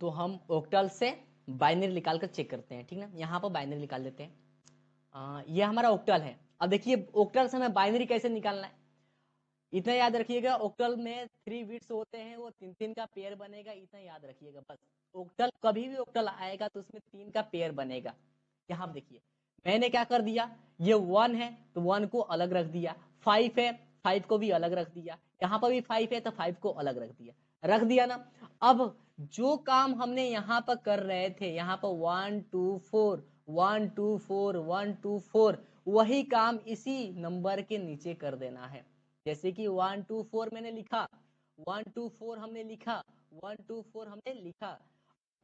तो हम ऑक्टल से बाइनरी निकाल कर चेक करते हैं, ठीक ना। यहाँ पर बाइनरी निकाल देते हैं। ये हमारा ऑक्टल है। अब देखिए ऑक्टल से हमें बाइनरी कैसे निकालना है, इतना याद रखिएगा, ऑक्टल में 3 बिट्स होते हैं, वो 3 का पेयर बनेगा, इतना याद रखिएगा बस। ऑक्टल कभी भी ऑक्टल आएगा तो उसमें 3 का पेयर बनेगा। यहाँ देखिए, मैंने क्या कर दिया, ये 1 है तो 1 को अलग रख दिया, 5 है 5 को भी अलग रख दिया, यहाँ पर भी 5 है तो 5 को अलग रख दिया ना। अब जो काम हमने यहाँ पर कर रहे थे, यहाँ पर 1 2 4 1 2 4 1 2 4, वही काम इसी नंबर के नीचे कर देना है। जैसे कि 1 2 4 मैंने लिखा, 1 2 4 हमने लिखा, 1 2 4 हमने लिखा,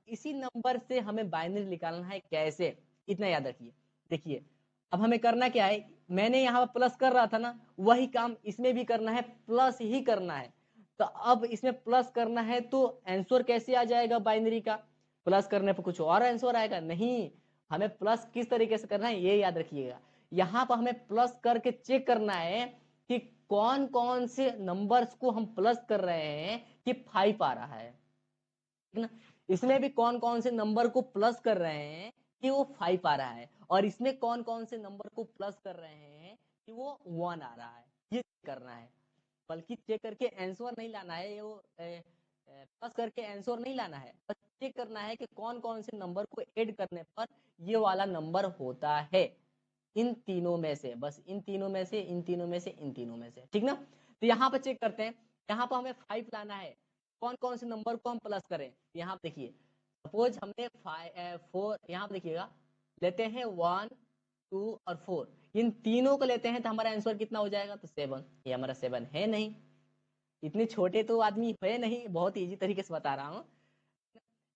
इसी नंबर से हमें बाइनरी निकालना है, कैसे, इतना याद रखिए। देखिए अब हमें करना क्या है, मैंने यहाँ प्लस कर रहा था ना, वही काम इसमें भी करना है, प्लस ही करना है। तो अब इसमें प्लस करना है तो आंसर कैसे आ जाएगा बाइनरी का, प्लस करने पर कुछ और आंसर आएगा नहीं, हमें प्लस किस तरीके से करना है ये याद रखिएगा। यहाँ पर हमें प्लस करके चेक करना है कि कौन कौन से नंबर्स को हम प्लस कर रहे हैं कि 5 आ रहा है, ठीक ना। इसमें भी कौन कौन से नंबर को प्लस कर रहे हैं कि वो 5 आ रहा है, और इसमें कौन कौन से नंबर को प्लस कर रहे हैं कि वो 1 आ रहा है, ये करना है। बल्कि चेक करके आंसर नहीं लाना है, ये वो प्लस करके आंसर नहीं लाना है, बस चेक करना है कि कौन कौन से नंबर को ऐड करने पर ये वाला नंबर होता है, इन तीनों में से, बस इन तीनों में से, इन तीनों में से, इन तीनों में से, ठीक ना। तो यहाँ पर चेक करते हैं, यहाँ पर हमें 5 लाना है, कौन कौन से नंबर को हम प्लस करें। यहाँ पे देखिए, सपोज हमने 4, यहाँ पे देखिएगा, लेते हैं 1 2 और 4, इन तीनों को लेते हैं तो हमारा आंसर कितना हो जाएगा, तो 7। ये हमारा 7 है नहीं, इतने छोटे तो आदमी है नहीं, बहुत इजी तरीके से बता रहा हूँ।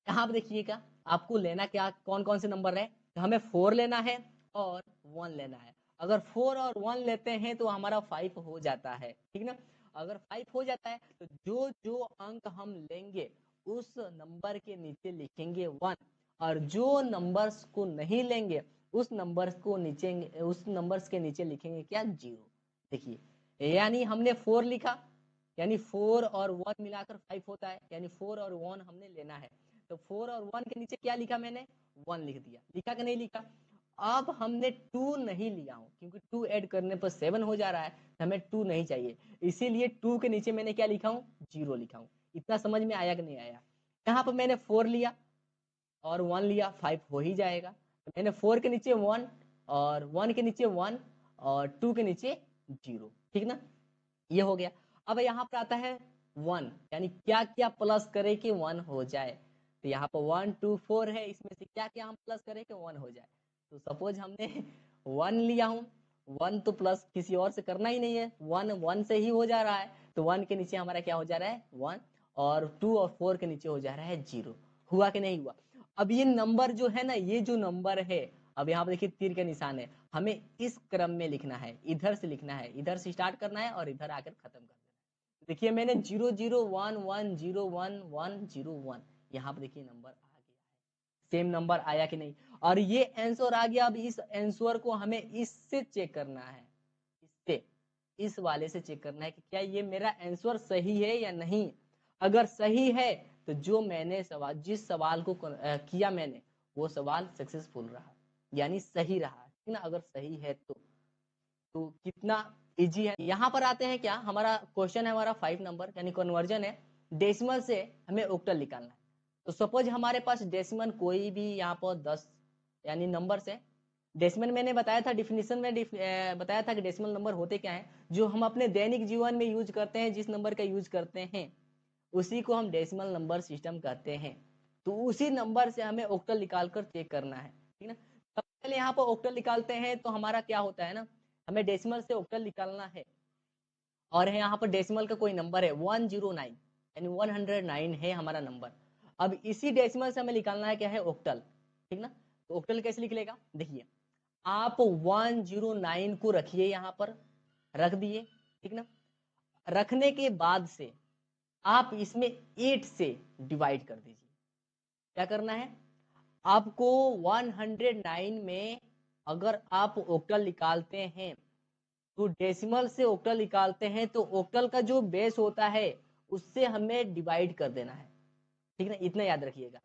यहाँ पे देखिएगा, आपको लेना क्या, कौन कौन से नंबर है, तो हमें 4 लेना है और 1 लेना है। अगर 4 और 1 लेते हैं तो हमारा 5 हो जाता है, ठीक ना। अगर 5 हो जाता है तो जो जो अंक हम लेंगे उस नंबर के नीचे लिखेंगे 1, और जो नंबर्स को नहीं लेंगे उस नंबर्स को नीचे, उस नंबर्स के नीचे लिखेंगे क्या, 0। देखिए, यानी हमने 4 लिखा, यानी 4 और 1 मिलाकर 5 होता है, यानी 4 और 1 हमने लेना है, तो 4 और 1 के नीचे क्या लिखा मैंने, 1 लिख दिया, लिखा कि नहीं लिखा। अब हमने 2 नहीं लिया हूं, क्योंकि 2 ऐड करने पर 7 हो जा रहा है, तो हमें 2 नहीं चाहिए, इसीलिए 2 के नीचे मैंने क्या लिखा हूं, 0 लिखा हूं। इतना समझ में आया कि नहीं आया। यहाँ पर मैंने 4 लिया और 1 लिया, 5 हो ही जाएगा। तो मैंने 4 के नीचे 1 और 1 के नीचे 1 और 2 के नीचे 0, ठीक ना, ये हो गया। अब यहाँ पर आता है 1, यानी क्या क्या प्लस करे कि 1 हो जाए, तो यहाँ पर 1 2 4 है, इसमें से क्या क्या हम प्लस करें कि 1 हो जाए। तो सपोज हमने 1 लिया हूँ, 1 तो प्लस किसी और से करना ही नहीं है, 1 1 से ही हो जा रहा है, तो 1 के नीचे हमारा क्या हो जा रहा है, 1, और 2 और 4 के नीचे हो जा रहा है 0। हुआ कि नहीं हुआ। अब ये नंबर जो है ना, ये जो नंबर है, अब यहाँ पर देखिए तीर का निशान है, हमें इस क्रम में लिखना है, इधर से लिखना है, इधर से स्टार्ट करना है और इधर आकर खत्म करना है। देखिए मैंने 0 0 1 1 0 1 1 0 1, यहाँ पर देखिए नंबर आ गया है, सेम नंबर आया कि नहीं। और ये आंसर आ गया। अब इस आंसर को हमें इससे चेक करना है, इससे, इस वाले से चेक करना है कि क्या ये मेरा आंसर सही है या नहीं। अगर सही है तो जो मैंने सवाल, जिस सवाल को किया मैंने, वो सवाल सक्सेसफुल रहा, यानी सही रहा, ठीक ना। अगर सही है तो कितना इजी है। यहाँ पर आते हैं, क्या हमारा क्वेश्चन है, हमारा 5 नंबर, यानी कन्वर्जन है, डेसिमल से हमें ऑक्टल निकालना है। तो सपोज हमारे पास डेसिमल कोई भी यहाँ पर 10 यानी नंबर से, डेसिमल मैंने बताया था डिफिनीशन में, बताया था कि डेसिमल नंबर होते क्या हैं, जो हम अपने दैनिक जीवन में यूज करते हैं, जिस नंबर का यूज करते हैं उसी को हम डेसिमल नंबर सिस्टम कहते हैं। तो उसी नंबर से हमें ऑक्टल निकाल कर चेक करना है, ठीक ना। सबसे पहले यहाँ पर ऑक्टल निकालते हैं, तो हमारा क्या होता है ना, हमें डेसिमल से ऑक्टल निकालना है, और है यहाँ पर डेसिमल का कोई नंबर है 109, यानी 109 है हमारा नंबर। अब इसी डेसिमल से हमें निकालना है क्या है, ऑक्टल, ठीक ना। तो ऑक्टल कैसे लिख लेगा, देखिए आप 109 को रखिए, यहाँ पर रख दिए, ठीक ना। रखने के बाद से आप इसमें 8 से डिवाइड कर दीजिए। क्या करना है आपको, 109 में अगर आप ऑक्टल निकालते हैं, तो डेसिमल से ऑक्टल निकालते हैं, तो ऑक्टल का जो बेस होता है उससे हमें डिवाइड कर देना है, ठीक है ना, इतना याद रखिएगा।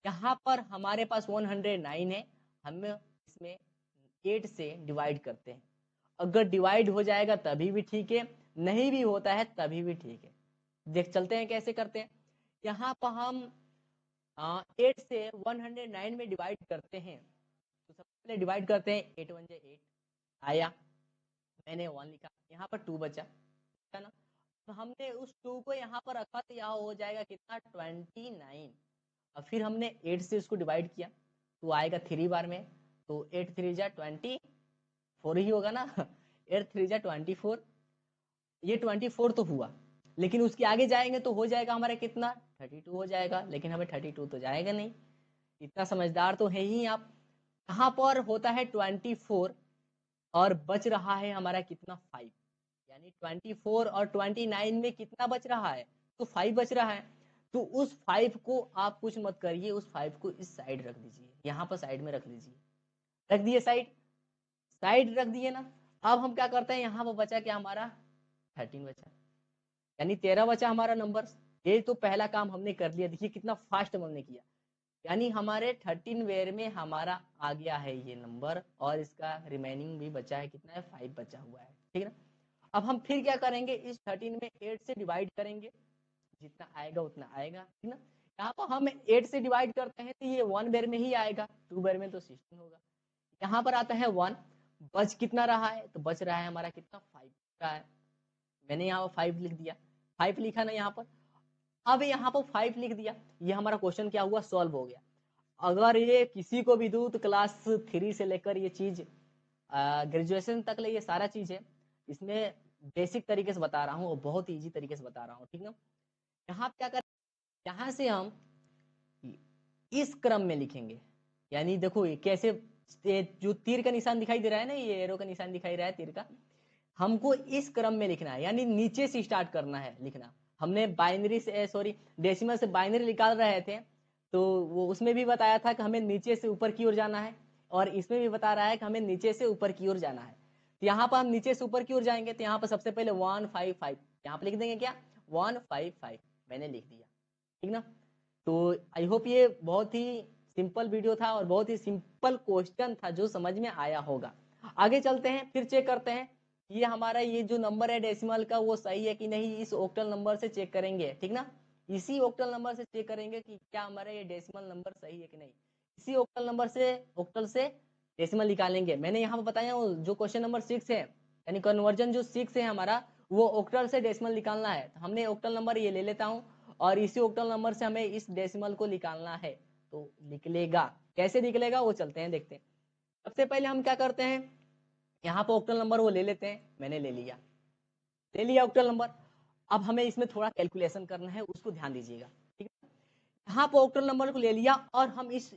यहाँ पर हमारे पास 109 है, हम इसमें 8 से डिवाइड करते हैं। अगर डिवाइड हो जाएगा तभी भी ठीक है, नहीं भी होता है तभी भी ठीक है। देख चलते हैं कैसे करते हैं। यहाँ पर हम 8 से 109 में डिवाइड करते हैं, तो सबसे पहले डिवाइड करते हैं, 8 1 8 आया, मैंने 1 लिखा, यहाँ पर 2 बचा, है ना। तो हमने उस 2 को यहाँ पर रखा, तो यहाँ हो जाएगा कितना, 29। और फिर हमने 8 से उसको डिवाइड किया, तो आएगा 3 बार में, तो 8 3 जा 24 ही होगा ना 8 3 जा 24, ये 24 तो हुआ, लेकिन उसके आगे जाएंगे तो हो जाएगा हमारा कितना, 32 हो जाएगा, लेकिन हमें 32 तो जाएगा नहीं। इतना समझदार तो है ही आप। यहाँ पर होता है 24 और बच रहा है हमारा कितना, 5, यानी 24 और 29 में कितना बच रहा है, तो 5 बच रहा है। तो उस 5 को आप कुछ मत करिए, उस 5 को इस साइड रख दीजिए, यहाँ पर साइड में रख लीजिए, रख दिए साइड, साइड रख दिए ना। अब हम क्या करते हैं, यहाँ पर बचा क्या हमारा, 13 बचा, यानी 13 बचा हमारा नंबर। ये तो पहला काम हमने कर लिया, देखिए कितना फास्ट हमने किया, यानी हमारे 13 वेयर में हमारा आ गया है ये नंबर, और इसका रिमेनिंग भी बचा है कितना है, 5 बचा हुआ है, ठीक है ना। अब हम फिर क्या करेंगे, इस 13 में 8 से डिवाइड करेंगे, जितना आएगा उतना आएगा, ठीक ना। यहाँ पर हम 8 से डिवाइड करते हैं तो ये 1 बेर में ही आएगा, 2 बेर में तो 16 होगा। यहाँ पर आता है 1, बच कितना रहा है, तो बच रहा है हमारा कितना, 5 रहा है। मैंने यहाँ पर 5 लिख दिया, 5 लिखा ना यहाँ पर। अब यहाँ पर 5 लिख दिया, ये हमारा क्वेश्चन क्या हुआ, सॉल्व हो गया। अगर ये किसी को भी दूं तो क्लास 3 से लेकर ये चीज ग्रेजुएशन तक ले ये सारा चीज है, इसमें बेसिक तरीके से बता रहा हूँ और बहुत इजी तरीके से बता रहा हूँ, ठीक ना। यहाँ क्या करें, यहाँ से हम इस क्रम में लिखेंगे, यानी देखो ये कैसे, जो तीर का निशान दिखाई दे रहा है ना, ये एरो का निशान दिखाई रहा है तीर का, हमको इस क्रम में लिखना है, यानी नीचे से स्टार्ट करना है लिखना। हमने बाइनरी से डेसिमल से बाइनरी निकाल रहे थे, तो वो उसमें भी बताया था कि हमें नीचे से ऊपर की ओर जाना है, और इसमें भी बता रहा है कि हमें नीचे से ऊपर की ओर जाना है। तो यहाँ पर हम नीचे से ऊपर की ओर जाएंगे, तो यहाँ पर सबसे पहले 155 यहाँ पर लिख देंगे, क्या 155 मैंने लिख दिया, ठीक ना। तो आई होप ये बहुत ही सिंपल वीडियो था और बहुत ही सिंपल क्वेश्चन था जो समझ में आया होगा। आगे चलते हैं, फिर चेक करते हैं ये हमारा ये जो नंबर है डेसिमल का वो सही है कि नहीं, इस ऑक्टल नंबर से चेक करेंगे, ठीक ना। इसी ऑक्टल नंबर से चेक करेंगे कि क्या हमारा ये डेसिमल नंबर सही है कि नहीं। इसी ऑक्टल से डेसिमल निकालेंगे। मैंने यहाँ पर बताया जो क्वेश्चन नंबर 6 है, यानी कन्वर्जन जो 6 है हमारा, वो ऑक्टल से डेसिमल निकालना है। तो हमने ऑक्टल नंबर ये ले लेता हूँ, और इसी ऑक्टल नंबर से हमें इस डेसिमल को निकालना है, तो निकलेगा। कैसे निकलेगा वो चलते हैं, देखते हैं। सबसे पहले हम क्या करते हैं, यहाँ पर ऑक्टल नंबर वो ले लेते हैं, मैंने ले लिया ऑक्टल नंबर। अब हमें इसमें थोड़ा कैलकुलेशन करना है, उसको ध्यान दीजिएगा, ठीक है। यहाँ पर ऑक्टल नंबर को ले लिया, और हम इस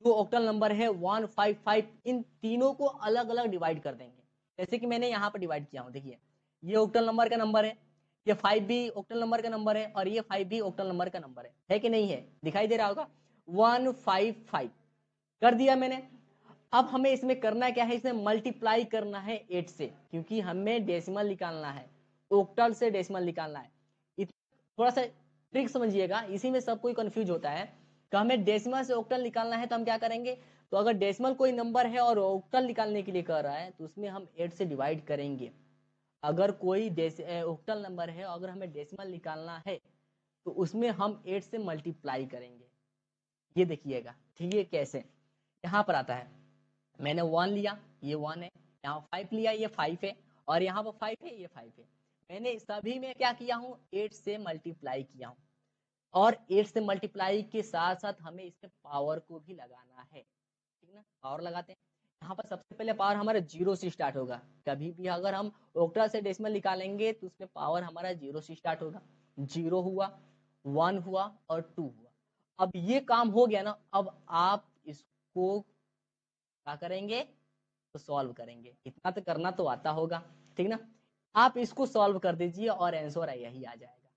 जो ऑक्टल नंबर है 155, इन तीनों को अलग अलग डिवाइड कर देंगे, जैसे कि मैंने यहाँ पर डिवाइड किया हूँ। देखिए ये ऑक्टल नंबर का नंबर है, ये 5 भी ऑक्टल नंबर का नंबर है, और ये 5 भी ऑक्टल नंबर का नंबर है कि नहीं है, दिखाई दे रहा होगा। 155 कर दिया मैंने। अब हमें इसमें करना क्या है, इसमें मल्टीप्लाई करना है 8 से, क्योंकि हमें डेसिमल निकालना है, ऑक्टल से डेसिमल निकालना है। थोड़ा सा ट्रिक समझिएगा, इसी में सब कोई कंफ्यूज होता है कि हमें डेसिमल से ऑक्टल निकालना है, तो हम क्या करेंगे, तो अगर डेसिमल कोई नंबर है और ऑक्टल निकालने के लिए कह रहा है, तो उसमें हम 8 से डिवाइड करेंगे। अगर कोई ऑक्टल नंबर है, अगर हमें डेसिमल निकालना है, तो उसमें हम 8 से मल्टीप्लाई करेंगे। ये देखिएगा, ठीक है कैसे, यहाँ पर आता है, मैंने 1 लिया, ये 1 है, यहाँ 5 लिया, ये 5 है, और यहाँ पर 5 है, ये 5 है। मैंने सभी में क्या किया हूँ, 8 से मल्टीप्लाई किया हूँ, और 8 से मल्टीप्लाई के साथ साथ हमें इसमें पावर को भी लगाना है, ठीक ना। पावर लगाते हैं, यहाँ पर सबसे पहले पावर हमारा 0 से स्टार्ट होगा। कभी भी अगर हम ऑक्टल से डेसिमल निकालेंगे तो उसमें पावर हमारा 0 से स्टार्ट होगा। 0 हुआ, 1 हुआ, और 2 हुआ। अब ये काम हो गया ना, अब आप इसको क्या करेंगे, तो सॉल्व करेंगे। इतना तो करना तो आता होगा, ठीक ना। आप इसको सॉल्व कर दीजिए और आंसर यही आ जाएगा।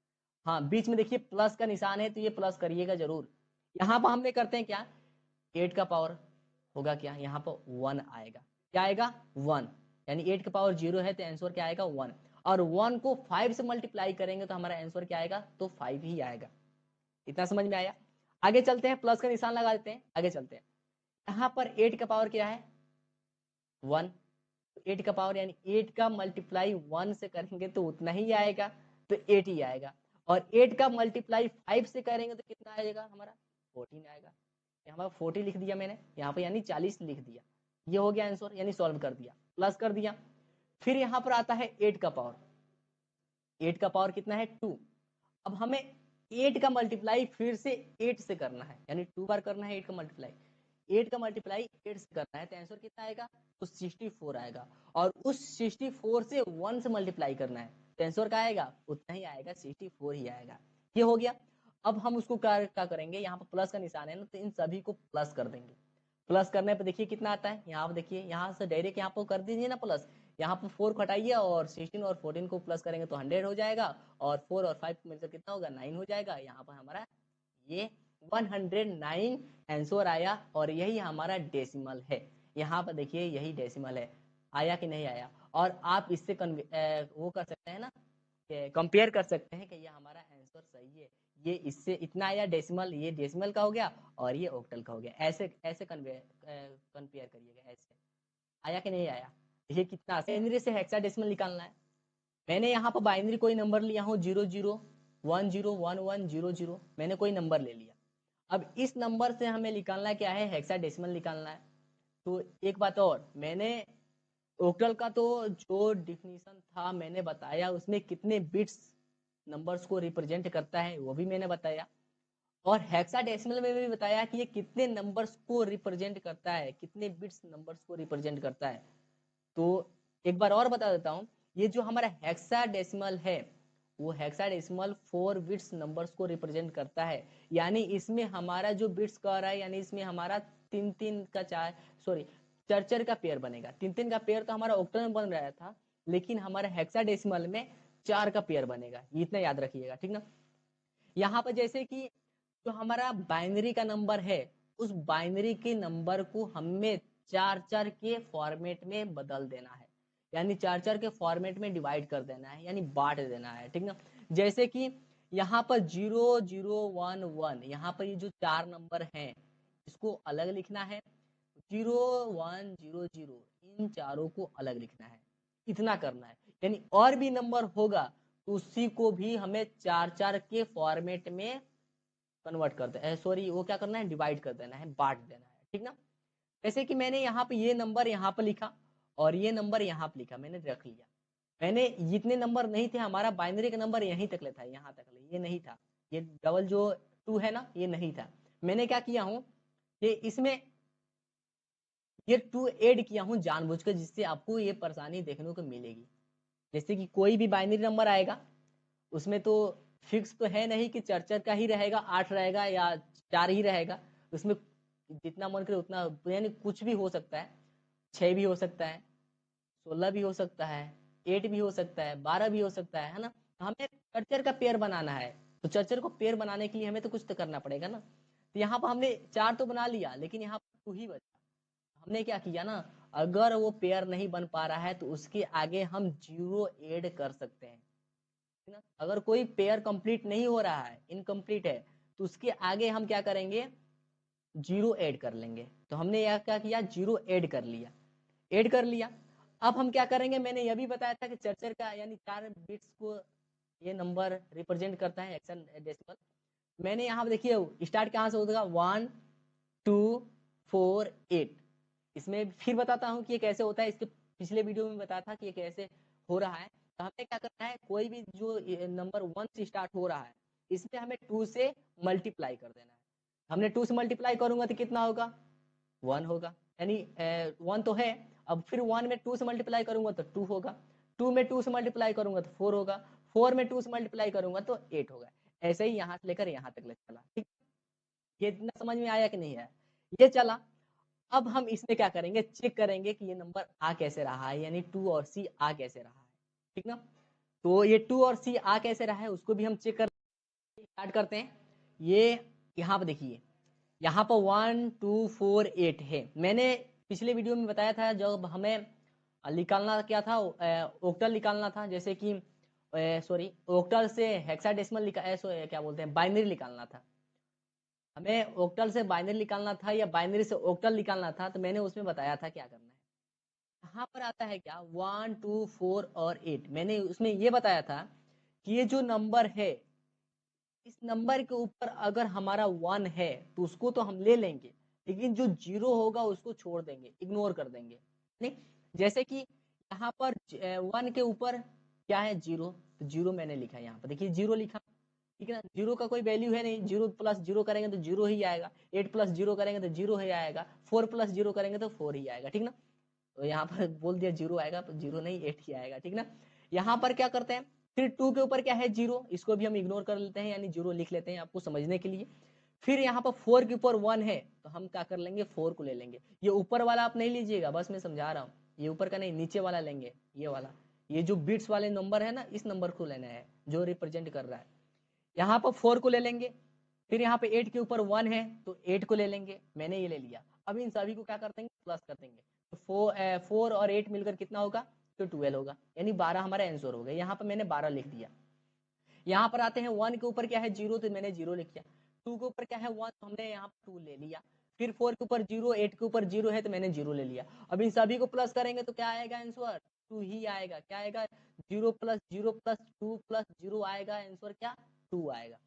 हाँ, बीच में देखिए प्लस का निशान है, तो ये प्लस करिएगा जरूर। यहाँ पर हमने करते हैं क्या, 8 का पावर होगा क्या, यहाँ पर 1 आएगा, क्या आएगा 1, यानी 8 का पावर 0 है, तो आंसर क्या आएगा 1, और 1 को 5 से मल्टीप्लाई करेंगे तो हमारा आंसर क्या आएगा, तो 5 ही आएगा। इतना समझ में आया। आगे चलते हैं, प्लस का निशान लगा देते हैं, आगे चलते हैं। यहाँ पर 8 का पावर क्या है 1, 8 का पावर यानी 8 का मल्टीप्लाई 1 से करेंगे तो उतना ही आएगा, तो 8 ही आएगा। और 8 का मल्टीप्लाई 5 से करेंगे तो कितना आएगा हमारा, 14 आएगा। यहाँ पर 40 लिख दिया मैंने, यहाँ पर यानी 40 लिख दिया। ये हो गया आंसर, यानी सॉल्व कर दिया, प्लस कर दिया। फिर यहाँ पर आता है 8 का पावर, 8 का पावर कितना है 2। अब हमें 8 का मल्टीप्लाई फिर से 8 से करना है, यानी 2 बार करना है 8 का मल्टीप्लाई। 8 का मल्टीप्लाई 8 से करना है, तो आंसर कितना आएगा, तो 64 आएगा। और उस 64 से 1 से मल्टीप्लाई करना है, तो आंसर क्या आएगा, उतना ही आएगा, 64 ही आएगा। ये हो गया। अब हम उसको क्या करेंगे, यहाँ पर प्लस का निशान है ना, तो इन सभी को प्लस कर देंगे। प्लस करने पे देखिए कितना आता है, यहाँ पर देखिए, यहाँ से डायरेक्ट यहाँ पर कर दीजिए ना प्लस। यहाँ पर 4 को हटाइए और 16 और 14 को प्लस करेंगे तो 100 हो जाएगा, और 4 और 5 मिलकर कितना होगा, 9 हो जाएगा। यहाँ पर हमारा ये 109 आंसर आया, और यही हमारा डेसिमल है। यहाँ पर देखिए यही डेसिमल है, आया कि नहीं आया। और आप इससे वो कर सकते हैं ना, कंपेयर कर सकते हैं कि ये हमारा आंसर सही है, ये इससे इतना आया डेसिमल, ये डेसिमल का हो गया और ये ऑक्टल का हो गया। ऐसे ऐसे कंपेयर करिएगा, ऐसे आया कि नहीं आया। ये कितना हेनरी से हेक्साडेसिमल निकालना है, मैंने यहाँ पर बाइनरी कोई नंबर लिया हूँ 00101100, मैंने कोई नंबर ले लिया। अब इस नंबर से हमें निकालना क्या है, हेक्साडेसिमल निकालना है। तो एक बात और, मैंने ओक्टल का तो जो डिफिनीशन था मैंने बताया, उसमें कितने बिट्स नंबर्स को रिप्रेजेंट करता है वो भी मैंने बताया, और हेक्साडेसिमल में भी बताया कि ये कितने नंबर्स को रिप्रेजेंट करता है, कितने बिट्स नंबर्स को रिप्रेजेंट करता है। तो एक बार और बता देता हूँ, ये जो हमारा हेक्साडेसिमल है वो हेक्साडेसिमल 4 बिट्स नंबर्स को रिप्रेजेंट करता है। यानी इसमें हमारा जो बिट्स कह रहा है, यानी इसमें हमारा तीन तीन का चार सॉरी चार चार का पेयर बनेगा। तीन तीन का पेयर तो हमारा ऑक्टल में बन रहा था, लेकिन हमारा हेक्साडेसिमल में 4 का पेयर बनेगा, इतना याद रखिएगा, ठीक ना। यहाँ पर जैसे कि जो हमारा बाइनरी का नंबर है, उस बाइनरी के नंबर को हमें 4 के फॉर्मेट में बदल देना है, यानी 4 के फॉर्मेट में डिवाइड कर देना है, यानी बांट देना है, ठीक ना। जैसे कि यहाँ पर 0011, यहाँ पर ये जो 4 नंबर हैं इसको अलग लिखना है, 0100 इन चारों को अलग लिखना है, इतना करना है। यानी और भी नंबर होगा तो उसी को भी हमें 4 के फॉर्मेट में कन्वर्ट कर दे सॉरी वो क्या करना है, डिवाइड कर देना है, बांट देना है, ठीक ना। जैसे कि मैंने यहाँ पे ये नंबर यहाँ पर लिखा और ये नंबर यहाँ पे लिखा, मैंने रख लिया। मैंने इतने नंबर नहीं थे, हमारा बाइनरी का नंबर यहीं तक ले था, यहाँ तक ले, ये नहीं था, ये डबल जो 2 है ना, ये नहीं था। मैंने क्या किया हूँ कि इसमें ये 2 ऐड किया हूँ जानबूझकर, जिससे आपको ये परेशानी देखने को मिलेगी। जैसे कि कोई भी बाइनरी नंबर आएगा उसमें तो फिक्स तो है नहीं कि 4 का ही रहेगा, 8 रहेगा या 4 ही रहेगा। उसमें जितना मन करे उतना, यानी कुछ भी हो सकता है, 6 भी हो सकता है, 16 भी हो सकता है, 8 भी हो सकता है, 12 भी हो सकता है ना। तो हमें 4 का पेयर बनाना है, तो 4 को पेयर बनाने के लिए हमें तो कुछ तो करना पड़ेगा ना। तो यहाँ पर हमने 4 तो बना लिया, लेकिन यहाँ पर 2 ही बचा। हमने क्या किया ना, अगर वो पेयर नहीं बन पा रहा है तो उसके आगे हम 0 ऐड कर सकते हैं ना। अगर कोई पेयर कंप्लीट नहीं हो रहा है, इनकम्प्लीट है, तो उसके आगे हम क्या करेंगे, 0 ऐड कर लेंगे। तो हमने यह क्या किया, 0 ऐड कर लिया, ऐड कर लिया। अब हम क्या करेंगे, मैंने यह भी बताया था कि 4 का यानी 4 बिट्स को ये नंबर रिप्रेजेंट करता है हेक्साडेसिमल। मैंने यहाँ पे देखिए स्टार्ट कहाँ से होगा, 1 2 4 8। इसमें फिर बताता हूँ कि ये कैसे होता है, इसके पिछले वीडियो में बताया था कि ये कैसे हो रहा है। तो हमें क्या करना है, कोई भी जो नंबर 1 से स्टार्ट हो रहा है इसमें हमें 2 से मल्टीप्लाई कर देना है। हमने 2 से मल्टीप्लाई करूंगा तो कितना होगा, 1 होगा, यानी 1 तो है। अब फिर 1 में 2 से मल्टीप्लाई करूंगा तो 2 होगा, 2 में 2 से मल्टीप्लाई करूंगा तो 4 होगा, 4 में 2 से मल्टीप्लाई करूंगा तो 8 होगा। ऐसे ही यहाँ से लेकर यहाँ तक ले चला, ठीक। ये इतना समझ में आया कि नहीं आया, ये चला। अब हम इसमें क्या करेंगे, चेक करेंगे कि ये नंबर आ कैसे रहा है, यानी 2 और सी आ कैसे रहा है, ठीक ना। तो ये 2 और सी आ कैसे रहा है उसको भी हम चेक कर स्टार्ट करते हैं। ये यहाँ पर देखिए, यहाँ पर 1 2 4 8 है। मैंने पिछले वीडियो में बताया था जब हमें निकालना क्या था, ओक्टल निकालना था, जैसे कि सॉरी ओक्टल से हेक्साडेसिमल क्या बोलते हैं, बाइनरी निकालना था। हमें ओक्टल से बाइनरी निकालना था या बाइनरी से ओक्टल निकालना था, तो मैंने उसमें बताया था क्या करना है। यहाँ पर आता है क्या, 1 2 4 और 8। मैंने उसमें ये बताया था कि ये जो नंबर है, इस नंबर के ऊपर अगर हमारा 1 है तो उसको तो हम ले लेंगे, लेकिन जो 0 होगा उसको छोड़ देंगे, इग्नोर कर देंगे, नहीं। जैसे कि यहाँ पर 1 के ऊपर क्या है, 0, तो 0 मैंने लिखा यहाँ पर, देखिए 0 लिखा, ठीक है ना। 0 का कोई वैल्यू है नहीं, 0 प्लस 0 करेंगे तो 0 ही आएगा, 8 प्लस 0 करेंगे तो 0 ही आएगा, 4 प्लस 0 करेंगे तो 4 ही आएगा, ठीक ना। तो यहाँ पर बोल दिया 0 आएगा, तो 0 नहीं 8 ही आएगा, ठीक ना। यहाँ पर क्या करते हैं, फिर 2 के ऊपर क्या है, 0, इसको भी हम इग्नोर कर लेते हैं, यानी 0 लिख लेते हैं आपको समझने के लिए। फिर यहाँ पर 4 के ऊपर 1 है, तो हम क्या कर लेंगे, 4 को ले लेंगे। ये ऊपर वाला आप नहीं लीजिएगा, बस मैं समझा रहा हूँ, ये ऊपर का नहीं, नीचे वाला लेंगे, ये वाला, ये जो बिट्स वाले नंबर है ना, इस नंबर को लेना है जो रिप्रेजेंट कर रहा है। यहाँ पर 4 को ले लेंगे। फिर यहाँ पे 8 के ऊपर 1 है तो 8 को ले लेंगे, मैंने ये ले लिया। अब इन सभी को क्या कर देंगे, प्लस कर देंगे। तो 4 और 8 मिलकर कितना होगा, तो 12 होगा, यानी 12 हमारा आंसर हो गया। यहाँ पर मैंने 12 लिख दिया। यहाँ पर आते हैं 1 के ऊपर क्या है, 0, तो मैंने 0 लिख दिया। 2 के ऊपर क्या है, 1, तो हमने यहाँ 2 ले लिया। फिर 4 के ऊपर 0, 8 के ऊपर 0 है तो मैंने 0 ले लिया। अब इन सभी को प्लस करेंगे तो क्या आएगा आंसर, 2 ही आएगा। क्या आएगा, 0 प्लस 0 प्लस 2 प्लस 0 आएगा, आंसर क्या 2 आएगा।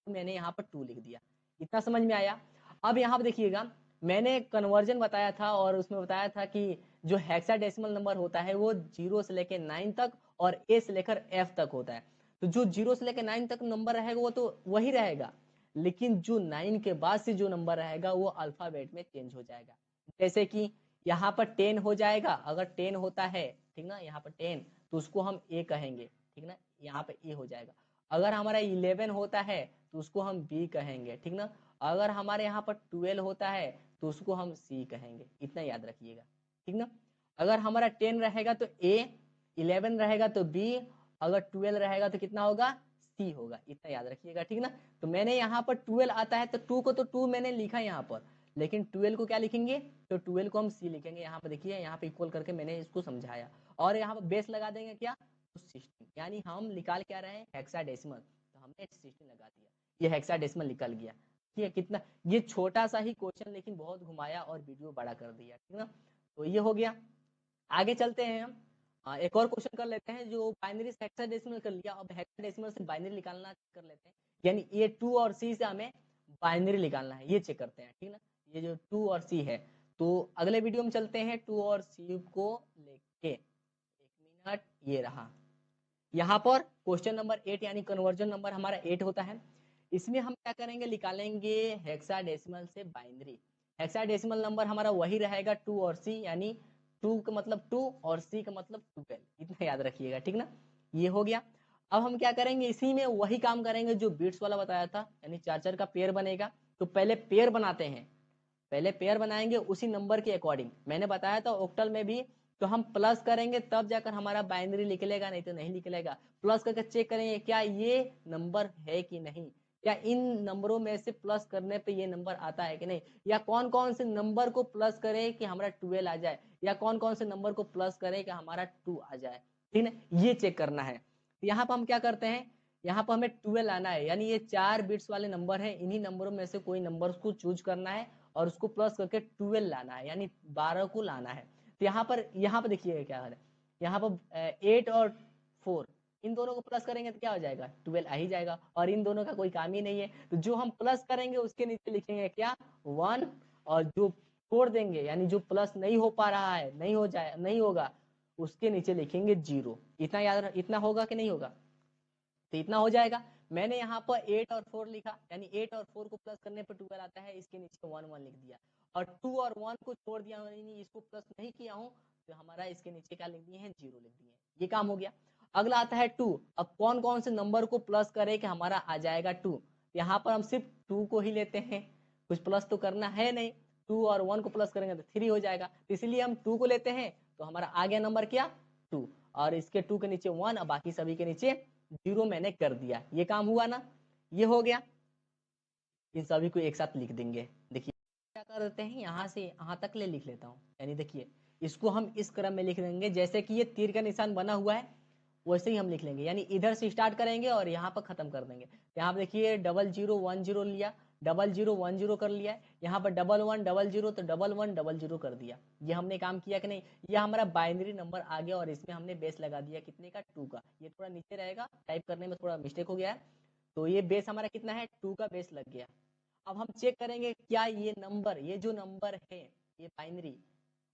तो मैंने यहाँ पर 2 लिख दिया। इतना समझ में आया। अब यहाँ पर देखिएगा, मैंने कन्वर्जन बताया था और उसमें बताया था कि जो हेक्साडेसिमल नंबर होता है वो 0 से लेकर 9 तक और ए से लेकर एफ तक होता है। तो जो 0 से लेकर 9 तक नंबर रहेगा वो तो वही रहेगा, लेकिन जो 9 के बाद से जो नंबर रहेगा वो अल्फाबेट में चेंज हो जाएगा। जैसे कि यहाँ पर 10 हो जाएगा, अगर 10 होता है, ठीक ना, यहाँ पर 10 तो उसको हम ए कहेंगे, ठीक ना, यहाँ पे ए हो जाएगा। अगर हमारा 11 होता है तो उसको हम बी कहेंगे, ठीक ना। अगर हमारे यहाँ पर 12 होता है तो उसको हम सी कहेंगे। इतना याद रखिएगा, ठीक ना। अगर हमारा 10 रहेगा तो ए, 11 रहेगा तो बी, अगर 12 रहेगा तो कितना होगा, सी होगा। इतना याद रखिएगा, ठीक ना। तो मैंने यहाँ पर 12 आता है तो 2 को तो 2 मैंने लिखा यहाँ पर, लेकिन 12 को क्या लिखेंगे, तो 12 को हम सी लिखेंगे। यहाँ पर देखिए, यहाँ पे इक्वल करके मैंने इसको समझाया और यहाँ पर बेस लगा देंगे क्या, 16, यानी हम निकाल क्या रहे हैं, हेक्साडेसिमल। तो हमने 16 लगा दिया, ये हेक्साडेसिमल निकल गया। ठीक है, कितना ये छोटा सा ही क्वेश्चन लेकिन बहुत घुमाया और वीडियो बड़ा कर दिया, ठीक ना। तो ये हो गया। आगे चलते हैं हम, एक और क्वेश्चन कर लेते हैं जो बाइनरी से हेक्साडेसिमल कर लिया, अब हेक्साडेसिमल से बाइनरी निकालना कर लेते हैं, यानी ये 2 और सी से हमें बाइनरी निकालना है, ये चेक करते हैं, ठीक ना। ये जो 2 और सी है, तो अगले वीडियो में चलते हैं 2 और सी को लेके। 1 मिनट, ये रहा। यहाँ पर क्वेश्चन नंबर 8 यानी कन्वर्जन नंबर हमारा 8 होता है। इसमें हम क्या करेंगे, निकालेंगे हेक्साडेसिमल से बाइनरी। हेक्साडेसिमल नंबर हमारा वही रहेगा 2 और सी, यानी 2 का मतलब 2 और सी का मतलब 12। इतना याद रखिएगा, ठीक ना। ये हो गया। अब हम क्या करेंगे, इसी में वही काम करेंगे जो बिट्स वाला बताया था, यानी 4 का पेयर बनेगा। तो पहले पेयर बनाते हैं, पहले पेयर बनाएंगे उसी नंबर के अकॉर्डिंग। मैंने बताया था ऑक्टल में भी, तो हम प्लस करेंगे तब जाकर हमारा बाइनरी निकलेगा, नहीं तो नहीं निकलेगा। प्लस करके चेक करेंगे क्या ये नंबर है कि नहीं, क्या इन नंबरों में से प्लस करने पे ये नंबर आता है कि नहीं, या कौन कौन से नंबर को प्लस करे कि हमारा 12 आ जाए, या कौन कौन से नंबर को प्लस करे कि हमारा 2 आ जाए, ठीक है, ये चेक करना है। यहाँ पर हम क्या करते हैं, यहाँ पर हमें 12 लाना है, यानी ये 4 बिट्स वाले नंबर है, इन्हीं नंबरों में से कोई नंबर को चूज करना है और उसको प्लस करके 12 लाना है, यानी 12 को लाना है। तो यहाँ पर देखिए क्या है, यहाँ पर 8 और 4, इन दोनों को प्लस करेंगे तो क्या हो जाएगा, 12 आ ही जाएगा, और इन दोनों का कोई काम ही नहीं है। तो जो हम प्लस करेंगे उसके नीचे लिखेंगे क्या, 1, और जो छोड़ देंगे यानी जो प्लस नहीं हो पा रहा है, नहीं होगा, उसके नीचे लिखेंगे 0। इतना याद, इतना होगा कि नहीं होगा, तो इतना हो जाएगा। मैंने यहाँ पर 8 और 4 लिखा, यानी 8 और 4 को प्लस करने पर 12 आता है, इसके नीचे 1 1 लिख दिया, और 2 और 1 को छोड़ दिया, यानी इसको प्लस नहीं किया हूँ, तो हमारा इसके नीचे क्या लिख दिए हैं, 0 लिख दिए। ये काम हो गया। अगला आता है 2। अब कौन कौन से नंबर को प्लस करे कि हमारा आ जाएगा 2, यहाँ पर हम सिर्फ 2 को ही लेते हैं, कुछ प्लस तो करना है नहीं। 2 और 1 को प्लस करेंगे तो 3 हो जाएगा, इसलिए हम 2 को लेते हैं। तो हमारा आ गया नंबर क्या, 2, और इसके 2 के नीचे 1 और बाकी सभी के नीचे 0 मैंने कर दिया। ये काम हुआ ना, ये हो गया। इन सभी को एक साथ लिख देंगे। देखिए क्या कर देते हैं, यहाँ से यहाँ तक ले लिख लेता हूँ, यानी देखिए इसको हम इस क्रम में लिख देंगे, जैसे कि ये तीर का निशान बना हुआ है वैसे ही हम लिख लेंगे, यानी इधर से स्टार्ट करेंगे और यहाँ पर खत्म कर देंगे। यहाँ पर देखिए 0010 लिया, 0010 कर लिया, यहाँ पर 1100 तो 1100 कर दिया। ये हमने काम किया कि नहीं, ये हमारा बाइनरी नंबर आ गया और इसमें हमने बेस लगा दिया कितने का, 2 का। ये थोड़ा नीचे रहेगा, टाइप करने में थोड़ा मिस्टेक हो गया है, तो ये बेस हमारा कितना है, 2 का बेस लग गया। अब हम चेक करेंगे क्या ये नंबर, ये जो नंबर है ये बाइनरी,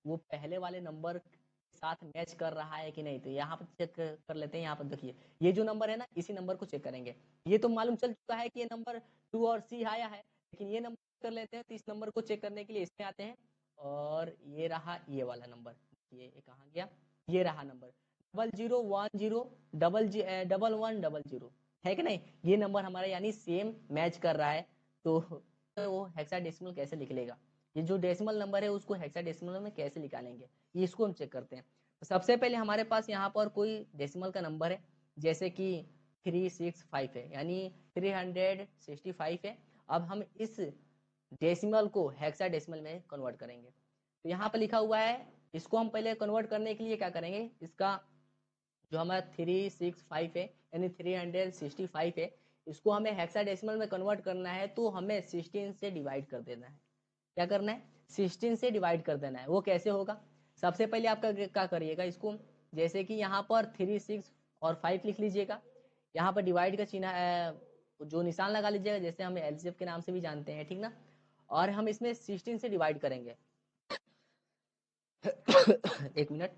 वो पहले वाले नंबर के साथ मैच कर रहा है कि नहीं। तो यहाँ पर चेक कर लेते हैं। यहाँ पर देखिए ये जो नंबर है ना, इसी नंबर को चेक करेंगे। ये तो मालूम चल चुका है कि ये नंबर 2 और सी आया है, लेकिन ये नंबर कर लेते हैं। तो इस नंबर को चेक करने के लिए इसमें आते हैं, और ये रहा ये वाला नंबर, ये कहाँ गया, ये रहा नंबर 0010 1100 है कि नहीं, ये नंबर हमारा यानी सेम मैच कर रहा है। तो वो हेक्साडेसिमल कैसे निकलेगा, ये जो डेसिमल नंबर है उसको हेक्साडेसिमल में कैसे निकालेंगे, ये इसको हम चेक करते हैं। तो सबसे पहले हमारे पास यहाँ पर कोई डेसिमल का नंबर है, जैसे कि 365 है, यानी 365 है। अब हम इस डेसिमल को हेक्साडेसिमल में कन्वर्ट करेंगे। तो यहाँ पर लिखा हुआ है, इसको हम पहले कन्वर्ट करने के लिए क्या करेंगे, इसका जो हमारा 365 है यानी 365 है, इसको हमें हेक्साडेसिमल में कन्वर्ट करना है, तो हमें 16 से डिवाइड कर देना है। क्या करना है, 16 से डिवाइड कर देना है। वो कैसे होगा, सबसे पहले आपका क्या करिएगा, इसको जैसे कि यहाँ पर 36 और 5 लिख लीजिएगा। यहाँ पर डिवाइड का चिन्ह जो निशान लगा लीजिएगा, जैसे हम एलसीएफ के नाम से भी जानते हैं, ठीक ना। और हम इसमें 16 से डिवाइड करेंगे। एक मिनट,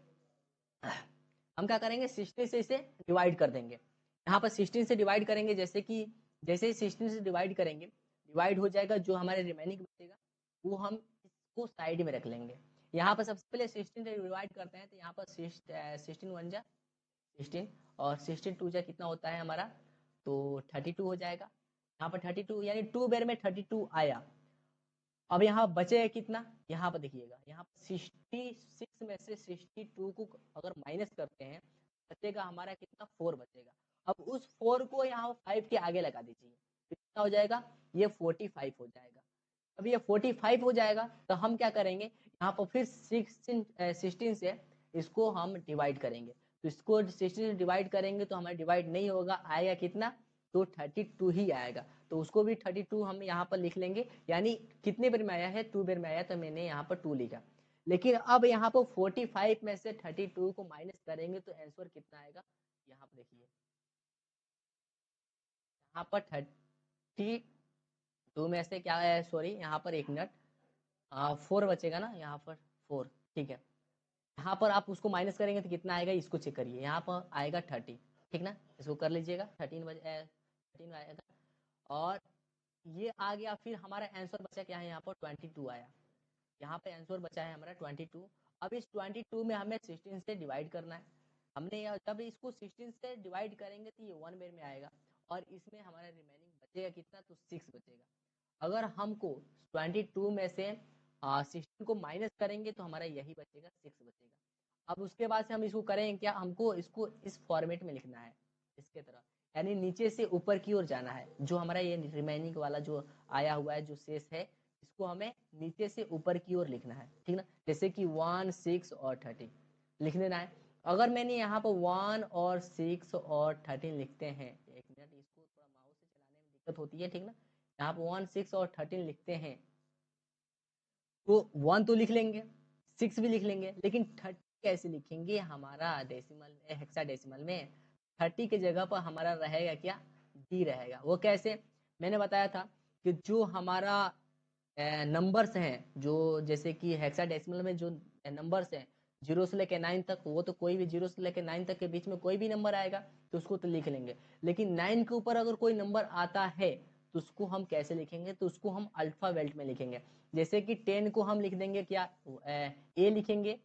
हम क्या करेंगे 16 से इसे डिवाइड कर देंगे। यहाँ पर 16 से डिवाइड करेंगे, जैसे कि जैसे ही 16 से डिवाइड करेंगे, डिवाइड हो जाएगा, जो हमारे रिमेनिंग बचेगा वो हम इसको साइड में रख लेंगे। यहाँ पर सबसे पहले 16 से डिवाइड करते हैं, तो यहाँ पर 16 1 जा 16 और 16 2 जा कितना होता है हमारा, तो 32 हो जाएगा। यहाँ पर 32 यानी 2 बेर में 32 आया। अब यहाँ बचे कितना, यहाँ पर देखिएगा, यहाँ 66 में से 62 को अगर माइनस करते हैं, बचेगा हमारा कितना, 4 बचेगा। अब उस 4 को यहाँ 5 के आगे लगा दीजिए, तो कितना हो जाएगा, ये 45 हो जाएगा। अब ये 45 हो जाएगा, तो हम क्या करेंगे, यहाँ पर फिर 16 से इसको हम डिवाइड करेंगे। तो इसको 16 से डिवाइड करेंगे तो हमारा डिवाइड नहीं होगा, आएगा कितना, तो 32 ही आएगा। तो उसको भी 32 हम यहाँ पर लिख लेंगे। यानी कितने बार में आया है, 2 बार में आया, तो मैंने यहाँ पर 2 लिखा। लेकिन अब यहाँ पर 45 में से 32 को माइनस करेंगे तो आंसर कितना आएगा, यहाँ पर देखिए, यहाँ पर 32 में से क्या है, सॉरी यहाँ पर एक मिनट, 4 बचेगा ना, यहाँ पर 4, ठीक है। यहाँ पर आप उसको माइनस करेंगे तो कितना आएगा, इसको चेक करिए, यहाँ पर आएगा 30, ठीक ना, इसको कर लीजिएगा, 13 आएगा। और ये आ गया, फिर हमारा आंसर बचा क्या है, यहाँ पर 22 आया। यहाँ पे आंसर बचा है हमारा 22। अब इस 22 में हमें 16 से डिवाइड करना है। हमने जब इसको 16 से डिवाइड करेंगे तो ये 1 बेर में आएगा, और इसमें हमारा रिमेनिंग बचेगा कितना, तो 6 बचेगा। अगर हमको 22 में से 16 को माइनस करेंगे तो हमारा यही बचेगा, 6 बचेगा। अब उसके बाद से हम इसको करेंगे क्या, हमको इसको इस फॉर्मेट में लिखना है, इसके तरह, यानी नीचे से ऊपर की ओर जाना है। जो हमारा ये रिमेनिंग वाला जो आया हुआ है, जो शेष है, इसको हमें नीचे से ऊपर की ओर लिखना है, ठीक ना। जैसे कि 1 6 और 13 लिख देना है। अगर मैंने यहाँ पर 1 और 6 और 13 लिखते हैं, एक मिनट, इसको थोड़ा माउस से चलाने में दिक्कत होती है, ठीक ना। यहाँ पर 1 6 और 13 लिखते हैं, तो 1 तो लिख लेंगे, 6 भी लिख लेंगे, लेकिन 30 कैसे लिखेंगे, हमारा डेसिमल में, हेक्साडेसिमल में 30 की जगह पर हमारा रहेगा क्या, डी रहेगा। वो कैसे, मैंने बताया था कि जो हमारा नंबर्स हैं, जो जैसे कि हेक्साडेसिमल में जो नंबर्स हैं 0 से लेकर 9 तक, वो तो कोई भी 0 से लेकर 9 तक के बीच में कोई भी नंबर आएगा तो उसको तो लिख लेंगे। लेकिन 9 के ऊपर अगर कोई नंबर आता है तो उसको हम कैसे लिखेंगे, तो उसको हम अल्फाबेट में लिखेंगे। जैसे कि 10 को हम लिख देंगे क्या, ए लिखेंगे,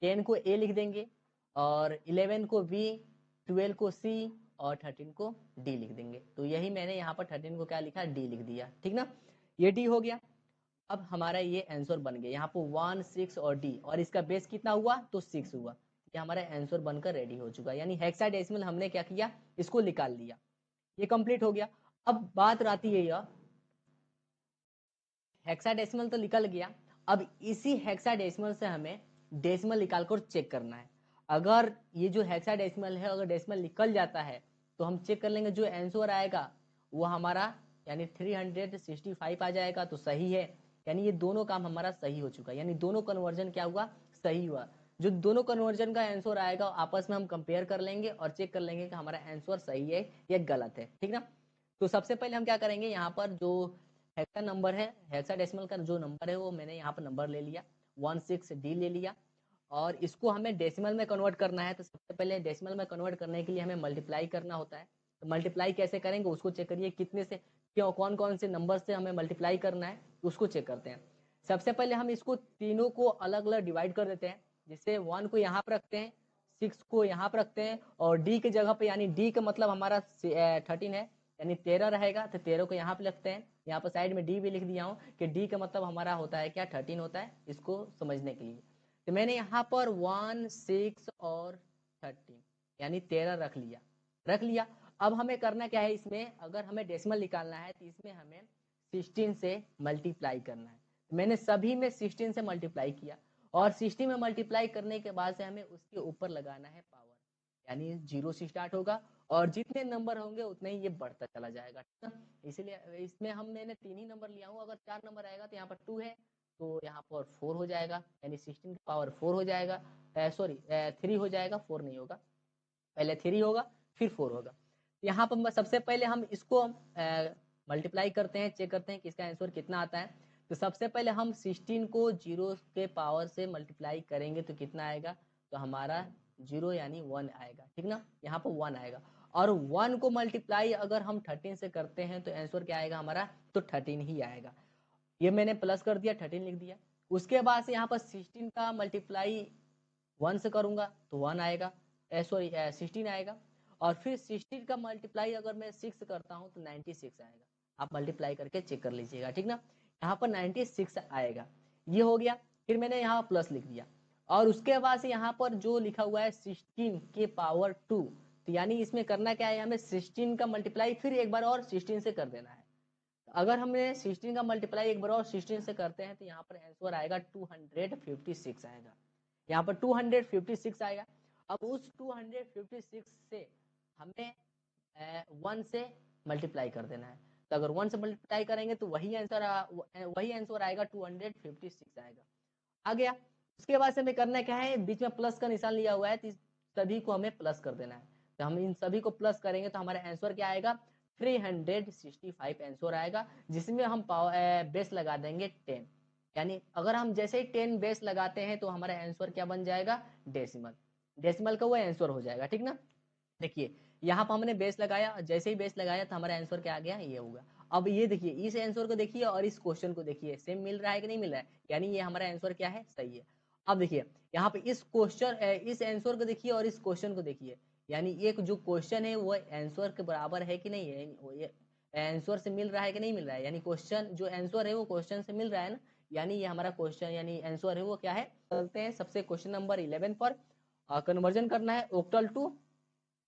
10 को ए लिख देंगे, और 11 को बी, 12 को सी, और 13 को डी लिख देंगे। तो यही मैंने यहाँ पर 13 को क्या लिखा, डी लिख दिया, ठीक ना। ये डी हो गया। अब हमारा ये आंसर बन गया, यहाँ पर 1 6 और डी, और इसका बेस कितना हुआ, तो 6 हुआ। ये हमारा आंसर बनकर रेडी हो चुका, यानी हेक्साडेसिमल हमने क्या किया, इसको निकाल लिया। ये कंप्लीट हो गया। अब बात आती है यह, हेक्साडेसिमल तो निकल गया, अब इसी हेक्साडेसिमल से हमें डेसिमल निकाल कर चेक करना है। अगर ये जो हेक्साडेसिमल है, अगर डेसिमल निकल जाता है तो हम चेक कर लेंगे, जो आंसर आएगा वो हमारा यानी 365 आ जाएगा, तो सही है। यानी ये दोनों काम हमारा सही हो चुका है, यानी दोनों कन्वर्जन क्या हुआ, सही हुआ। जो दोनों कन्वर्जन का आंसर आएगा आपस में हम कंपेयर कर लेंगे और चेक कर लेंगे कि हमारा आंसर सही है या गलत है, ठीक ना। तो सबसे पहले हम क्या करेंगे, यहाँ पर जो हेक्सा नंबर है, हेक्साडेसिमल का जो नंबर है वो मैंने यहाँ पर नंबर ले लिया, 16D ले लिया, और इसको हमें डेसिमल में कन्वर्ट करना है। तो सबसे पहले डेसिमल में कन्वर्ट करने के लिए हमें मल्टीप्लाई करना होता है। तो मल्टीप्लाई कैसे करेंगे उसको चेक करिए, कितने से क्यों, कौन कौन से नंबर से हमें मल्टीप्लाई करना है उसको चेक करते हैं। सबसे पहले हम इसको तीनों को अलग अलग डिवाइड कर देते हैं। जैसे 1 को यहाँ पर रखते हैं, 6 को यहाँ पर रखते हैं, और डी की जगह पे, यानी डी का मतलब हमारा 13 है, यानी 13 रहेगा, तो 13 को यहाँ पे लिखते हैं। यहाँ पर साइड में डी भी लिख दिया हूँ कि डी का मतलब हमारा होता है क्या, 13 होता है, इसको समझने के लिए। तो मैंने यहाँ पर 1 6 और 13 यानी 13 रख लिया। अब हमें करना क्या है, इसमें अगर हमें डेसिमल निकालना है तो इसमें हमें 16 से मल्टीप्लाई करना है। मैंने सभी में 16 से मल्टीप्लाई किया, और 60 में मल्टीप्लाई करने के बाद से हमें उसके ऊपर लगाना है पावर, यानी 0 से स्टार्ट होगा, और जितने नंबर होंगे उतने ही ये बढ़ता चला जाएगा, ठीक है। इसलिए इसमें मैंने 3 ही नंबर लिया हूँ, अगर 4 नंबर आएगा तो यहाँ पर 2 है, तो यहाँ पर 4 हो जाएगा, यानी 16 की पावर 4 हो जाएगा, सॉरी 3 हो जाएगा, 4 नहीं होगा, पहले 3 होगा फिर 4 होगा। यहाँ पर सबसे पहले हम इसको मल्टीप्लाई करते हैं, चेक करते हैं कि इसका आंसर कितना आता है। तो सबसे पहले हम 16 को 0 के पावर से मल्टीप्लाई करेंगे तो कितना आएगा, तो हमारा 0 यानी 1 आएगा, ठीक ना, यहाँ पर 1 आएगा। और 1 को मल्टीप्लाई अगर हम 13 से करते हैं तो आंसर क्या आएगा हमारा, तो 13 ही आएगा। ये मैंने प्लस कर दिया, 13 लिख दिया। उसके बाद से यहाँ पर 16 का मल्टीप्लाई 1 से करूंगा तो 1 आएगा, सॉरी 16 आएगा। और फिर 16 का मल्टीप्लाई अगर मैं 6 से करता हूँ तो 96 आएगा। आप मल्टीप्लाई करके चेक कर लीजिएगा, ठीक ना। यहाँ पर 96 आएगा, ये हो गया। फिर मैंने यहाँ प्लस लिख दिया और उसके बाद से यहाँ पर जो लिखा हुआ है 16 के पावर 2, तो यानी इसमें करना क्या है, हमें 16 का मल्टीप्लाई फिर एक बार और 16 से कर देना है। अगर हमने 16 का मल्टीप्लाई एक बार और 16 से करते हैं तो यहाँ पर आंसर आएगा 256 आएगा, यहाँ पर 256 आएगा। अब उस 256 से हमें 1 से मल्टीप्लाई कर देना है। तो अगर 1 से मल्टीप्लाई करेंगे तो वही आंसर आएगा, 256 आएगा, आ गया। उसके बाद से हमें करना क्या है, बीच में प्लस का निशान लिया हुआ है तो सभी को हमें प्लस कर देना है। तो हम इन सभी को प्लस करेंगे तो हमारा आंसर क्या आएगा, 365 आंसर आएगा, जिसमें हम बेस लगा देंगे 10। यानी अगर हम जैसे ही 10 बेस लगाते हैं तो हमारा आंसर क्या बन जाएगा, डेसिमल का वो आंसर हो जाएगा, ठीक ना। देखिए यहाँ पर हमने बेस लगाया, जैसे ही बेस लगाया तो हमारा आंसर क्या आ गया, ये होगा। अब ये देखिए, इस आंसर को देखिए और इस क्वेश्चन को देखिए, सेम मिल रहा है कि नहीं मिल रहा है, यानी ये हमारा आंसर क्या है, सही है। अब देखिए यहाँ पे इस आंसर को देखिए और इस क्वेश्चन को देखिए, यानी एक जो क्वेश्चन है वो आंसर के बराबर है कि नहीं है, ये आंसर से मिल रहा है कि नहीं मिल रहा है, यानी क्वेश्चन जो आंसर है वो क्वेश्चन से मिल रहा है ना, यानी ये हमारा क्वेश्चन यानी आंसर है वो क्या है। चलते हैं सबसे क्वेश्चन नंबर 11 पर। कन्वर्जन करना है ऑक्टल टू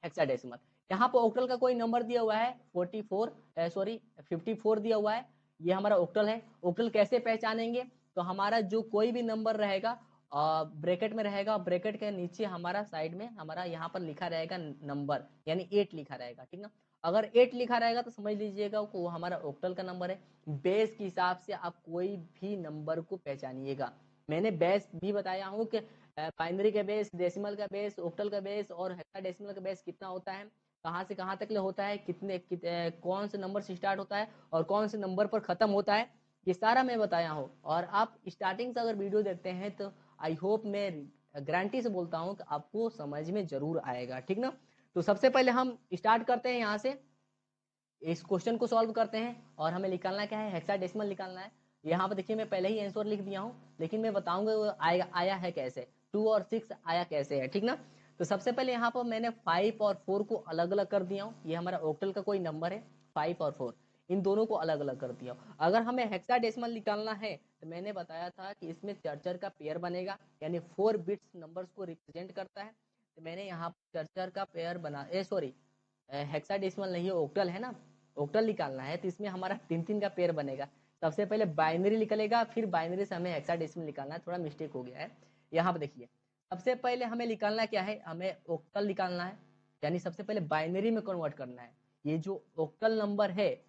हेक्साडेसिमल। यहाँ पर ऑक्टल का कोई नंबर दिया हुआ है 54 दिया हुआ है, ये हमारा ऑक्टल है। ऑक्टल कैसे पहचानेंगे, तो हमारा जो कोई भी नंबर रहेगा ब्रैकेट में रहेगा, ब्रैकेट के नीचे हमारा साइड में हमारा यहाँ पर लिखा रहेगा नंबर, यानी 8 लिखा रहेगा, ठीक ना। अगर 8 लिखा रहेगा तो समझ लीजिएगा वो हमारा ऑक्टल का नंबर है। बेस के हिसाब से आप कोई भी नंबर को पहचानिएगा। मैंने बेस भी बताया हूँ कि बाइनरी का बेस, डेसिमल का बेस, ऑक्टल का बेस और हेक्साडेसिमल का बेस कितना होता है, कहाँ से कहाँ तक होता है, कौन से नंबर से स्टार्ट होता है और कौन से नंबर पर खत्म होता है, ये सारा मैं बताया हूँ। और आप स्टार्टिंग से अगर वीडियो देखते हैं तो आई होप, मैं गारंटी से बोलता हूँ कि आपको समझ में जरूर आएगा, ठीक ना। तो सबसे पहले हम स्टार्ट करते हैं, यहाँ से इस क्वेश्चन को सॉल्व करते हैं और हमें निकालना क्या है, हेक्साडेसिमल निकालना है। यहाँ पर देखिए मैं पहले ही आंसर लिख दिया हूँ, लेकिन मैं बताऊंगा वो आया है कैसे, 2 और 6 आया कैसे है, ठीक ना। तो सबसे पहले यहाँ पर मैंने 5 और 4 को अलग अलग कर दिया हूँ, ये हमारा ऑक्टल का कोई नंबर है 5 और 4, इन दोनों को अलग अलग कर दिया हूँ। अगर हमें हेक्साडेसिमल निकालना है तो मैंने बताया था कि इसमें चर्चर का पेयर बनेगा, यानी 4 बिट्स नंबर्स को रिप्रेजेंट करता है। तो मैंने यहाँ चर्चर का पेयर बना सॉरी हेक्साडेसिमल नहीं है, ऑक्टल है ना, ऑक्टल निकालना है तो इसमें हमारा 3 का पेयर बनेगा। सबसे पहले बाइनरी निकलेगा, फिर बाइनरी से हमें हेक्साडेसिमल निकालना है, थोड़ा मिस्टेक हो गया है। यहाँ पर देखिए सबसे पहले हमें निकालना क्या है, हमें ऑक्टल निकालना है, यानी सबसे पहले बाइनरी में कन्वर्ट करना है। ये जो ऑक्टल नंबर है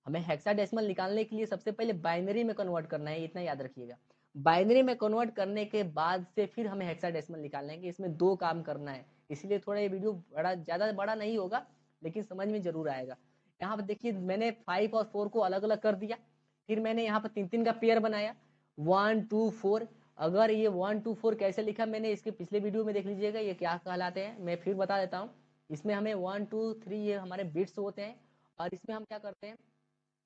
हमें हेक्साडेसिमल निकालने के लिए सबसे पहले बाइनरी में कन्वर्ट करना है, इतना याद रखिएगा। बाइनरी में कन्वर्ट करने के बाद से फिर हमें हेक्साडेसिमल निकालना है, कि इसमें 2 काम करना है, इसलिए थोड़ा ये वीडियो ज़्यादा बड़ा नहीं होगा, लेकिन समझ में जरूर आएगा। यहाँ पर देखिए मैंने 5 और 4 को अलग अलग कर दिया, फिर मैंने यहाँ पर 3 का पेयर बनाया 1 2 4। अगर ये 1 2 4 कैसे लिखा, मैंने इसके पिछले वीडियो में देख लीजिएगा, ये क्या कहलाते हैं, मैं फिर बता देता हूँ। इसमें हमें 1 2 3 ये हमारे बिट्स होते हैं, और इसमें हम क्या करते हैं,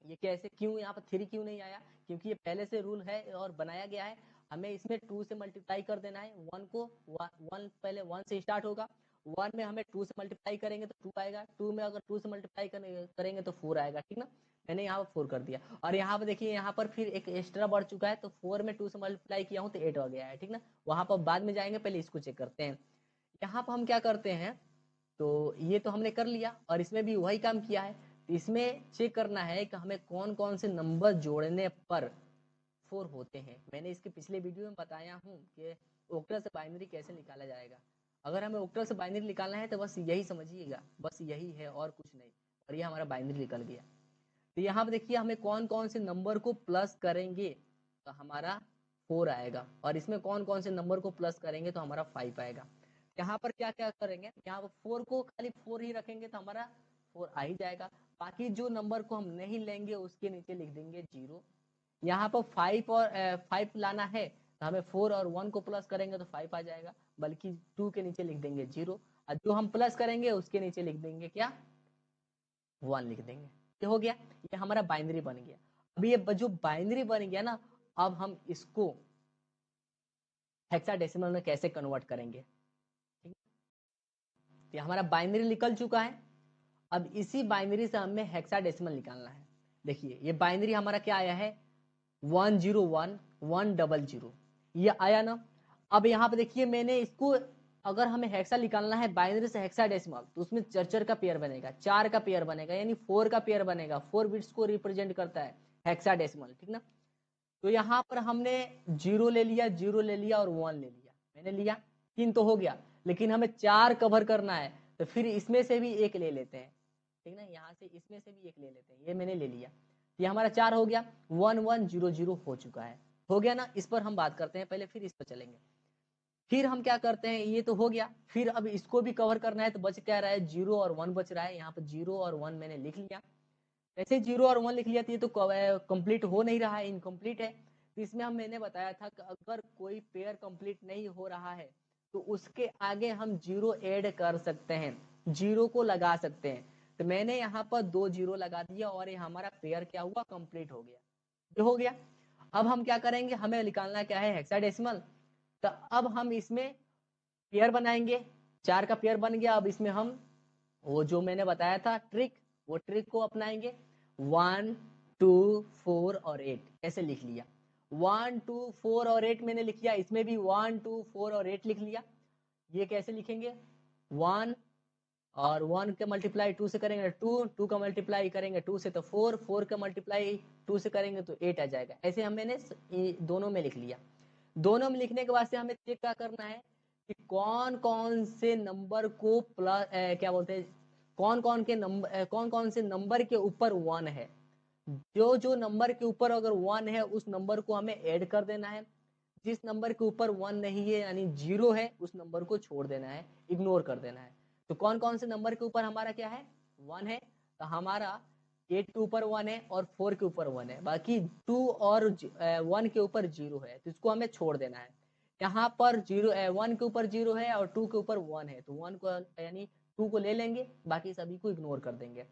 ये कैसे क्यों यहाँ पर 3 क्यों नहीं आया, क्योंकि ये पहले से रूल है और बनाया गया है। हमें इसमें 2 से मल्टीप्लाई कर देना है, 1 को 1 पहले 1 से स्टार्ट होगा, 1 में हमें 2 से मल्टीप्लाई करेंगे तो 2 आएगा, 2 में अगर 2 से मल्टीप्लाई करेंगे तो 4 आएगा, ठीक ना। मैंने यहाँ पर 4 कर दिया, और यहाँ पर देखिए यहाँ पर फिर एक एक्स्ट्रा बढ़ चुका है, तो 4 में 2 से मल्टीप्लाई किया हूँ तो 8 हो गया है, ठीक ना। वहां पर बाद में जाएंगे, पहले इसको चेक करते हैं। यहाँ पर हम क्या करते हैं, तो ये तो हमने कर लिया और इसमें भी वही काम किया है। इसमें चेक करना है कि हमें कौन कौन से नंबर जोड़ने पर 4 होते हैं। मैंने इसके पिछले वीडियो में बताया हूँ कि ऑक्टल से बाइनरी कैसे निकाला जाएगा। अगर हमें ऑक्टल से बाइनरी निकालना है तो बस यही समझिएगा, बस यही है और कुछ नहीं। और ये हमारा बाइनरी निकल गया। तो यहाँ पर देखिए हमें कौन कौन से नंबर को प्लस करेंगे तो हमारा 4 आएगा, और इसमें कौन कौन से नंबर को प्लस करेंगे तो हमारा 5 आएगा। यहाँ पर क्या क्या करेंगे, यहाँ पर 4 को खाली 4 ही रखेंगे तो हमारा 4 आ ही जाएगा। बाकी जो नंबर को हम नहीं लेंगे उसके नीचे लिख देंगे 0। यहाँ पर 5 और 5 लाना है तो हमें 4 और 1 को प्लस करेंगे तो 5 आ जाएगा, बल्कि 2 के नीचे लिख देंगे 0, और जो हम प्लस करेंगे उसके नीचे लिख देंगे क्या, 1 लिख देंगे। ये हो गया, ये हमारा बाइनरी बन गया। अभी ये जो बाइनरी बन गया ना, अब हम इसको हेक्साडेसिमल में कैसे कन्वर्ट करेंगे। ठीक है, ये हमारा बाइनरी निकल चुका है। अब इसी बाइनरी से हमें हेक्साडेसिमल निकालना है। देखिए ये बाइनरी हमारा क्या आया है, 101100, ये आया ना। अब यहाँ पे देखिए मैंने इसको, अगर हमें हेक्सा निकालना है बाइनरी से हेक्साडेसिमल, तो उसमें चर का पेयर बनेगा, 4 का पेयर बनेगा, यानी 4 का पेयर बनेगा। 4 बिट्स को रिप्रेजेंट करता है हेक्साडेसिमल, ठीक ना। तो यहाँ पर हमने 0 ले लिया, 0 ले लिया और 1 ले लिया, मैंने लिया 3 तो हो गया, लेकिन हमें 4 कवर करना है तो फिर इसमें से भी एक ले लेते हैं, ठीक ना। यहाँ से इसमें से भी एक ले लेते हैं, ये मैंने ले लिया, ये हमारा 4 हो गया, 1100 हो चुका है, हो गया ना। इस पर हम बात करते हैं पहले, फिर इस पर चलेंगे। फिर हम क्या करते हैं, ये तो हो गया, फिर अब इसको भी कवर करना है तो बच क्या रहा है, 0 और 1 बच रहा है। यहाँ पर 0 और 1 मैंने लिख लिया। ऐसे 0 और 1 लिख लिया तो ये तो कंप्लीट हो नहीं रहा है, इनकम्प्लीट है। तो इसमें हम मैंने बताया था कि अगर कोई पेयर कंप्लीट नहीं हो रहा है तो उसके आगे हम 0 ऐड कर सकते हैं, 0 को लगा सकते हैं। तो मैंने यहाँ पर 2 0 लगा दिया और ये हमारा पेयर क्या हुआ, कंप्लीट हो गया, ये हो गया। अब हम क्या करेंगे, हमें निकालना क्या है, हेक्साडेसिमल। तो अब हम इसमें पेयर बनाएंगे, 4 का पेयर बन गया। अब इसमें हम वो जो मैंने बताया था ट्रिक, वो ट्रिक को अपनाएंगे। 1 2 4 और 8 ऐसे लिख लिया, 1 2 4 और 8 मैंने लिख लिया। इसमें भी 1 2 4 और 8 लिख लिया। ये कैसे लिखेंगे, 1 और 1 का मल्टीप्लाई 2 से करेंगे 2, 2 का मल्टीप्लाई करेंगे 2 से तो 4, 4 का मल्टीप्लाई 2 से करेंगे तो 8 आ जाएगा। ऐसे हम मैंने दोनों में लिख लिया। दोनों में लिखने के बाद से हमें चेक क्या करना है कि कौन कौन से नंबर को प्लस क्या बोलते हैं, कौन कौन से नंबर के ऊपर 1 है। जो जो नंबर के ऊपर अगर 1 है उस नंबर को हमें ऐड कर देना है। जिस नंबर के ऊपर 1 नहीं है यानी 0 है, उस नंबर को छोड़ देना है, इग्नोर कर देना है। तो कौन कौन से नंबर के ऊपर हमारा क्या है, 1 है। तो हमारा 8 के ऊपर 1 है और 4 के ऊपर 1 है, बाकी 2 और 1 के ऊपर 0 है, तो इसको हमें छोड़ देना है। यहाँ पर 1 के ऊपर 0 है और 2 के ऊपर 1 है, तो 1 को यानी 2 को ले लेंगे, बाकी सभी को इग्नोर कर देंगे।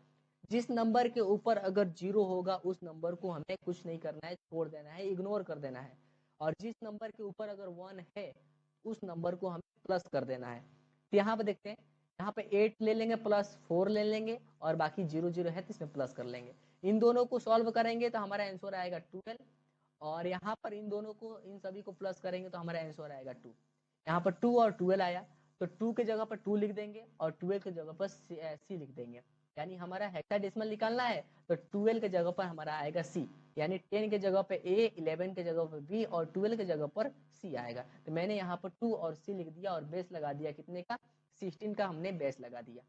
जिस नंबर के ऊपर अगर 0 होगा उस नंबर को हमें कुछ नहीं करना है, छोड़ देना है, इग्नोर कर देना है। और जिस नंबर के ऊपर अगर 1 है उस नंबर को हमें प्लस कर देना है। तो यहाँ पे देखते हैं, यहाँ पे 8 ले लेंगे प्लस 4 ले लेंगे और बाकी 0 0 है तो इसमें प्लस कर लेंगे। इन दोनों को सॉल्व करेंगे तो हमारा आंसर आएगा 12, और यहाँ पर इन दोनों को, इन सभी को प्लस करेंगे तो हमारा आंसर आएगा 2। यहाँ पर 2 और 12 आया, तो 2 के जगह पर 2 लिख देंगे और 12 के जगह पर सी लिख देंगे। यानी हमारा हेक्साडेसिमल निकालना है तो 12 के जगह पर हमारा आएगा सी, यानी 10 के जगह पे ए, 11 के जगह पर बी और 12 के जगह पर सी आएगा। तो मैंने यहाँ पर 2 और सी लिख दिया और बेस लगा दिया, कितने का, 16 का हमने बेस लगा दिया।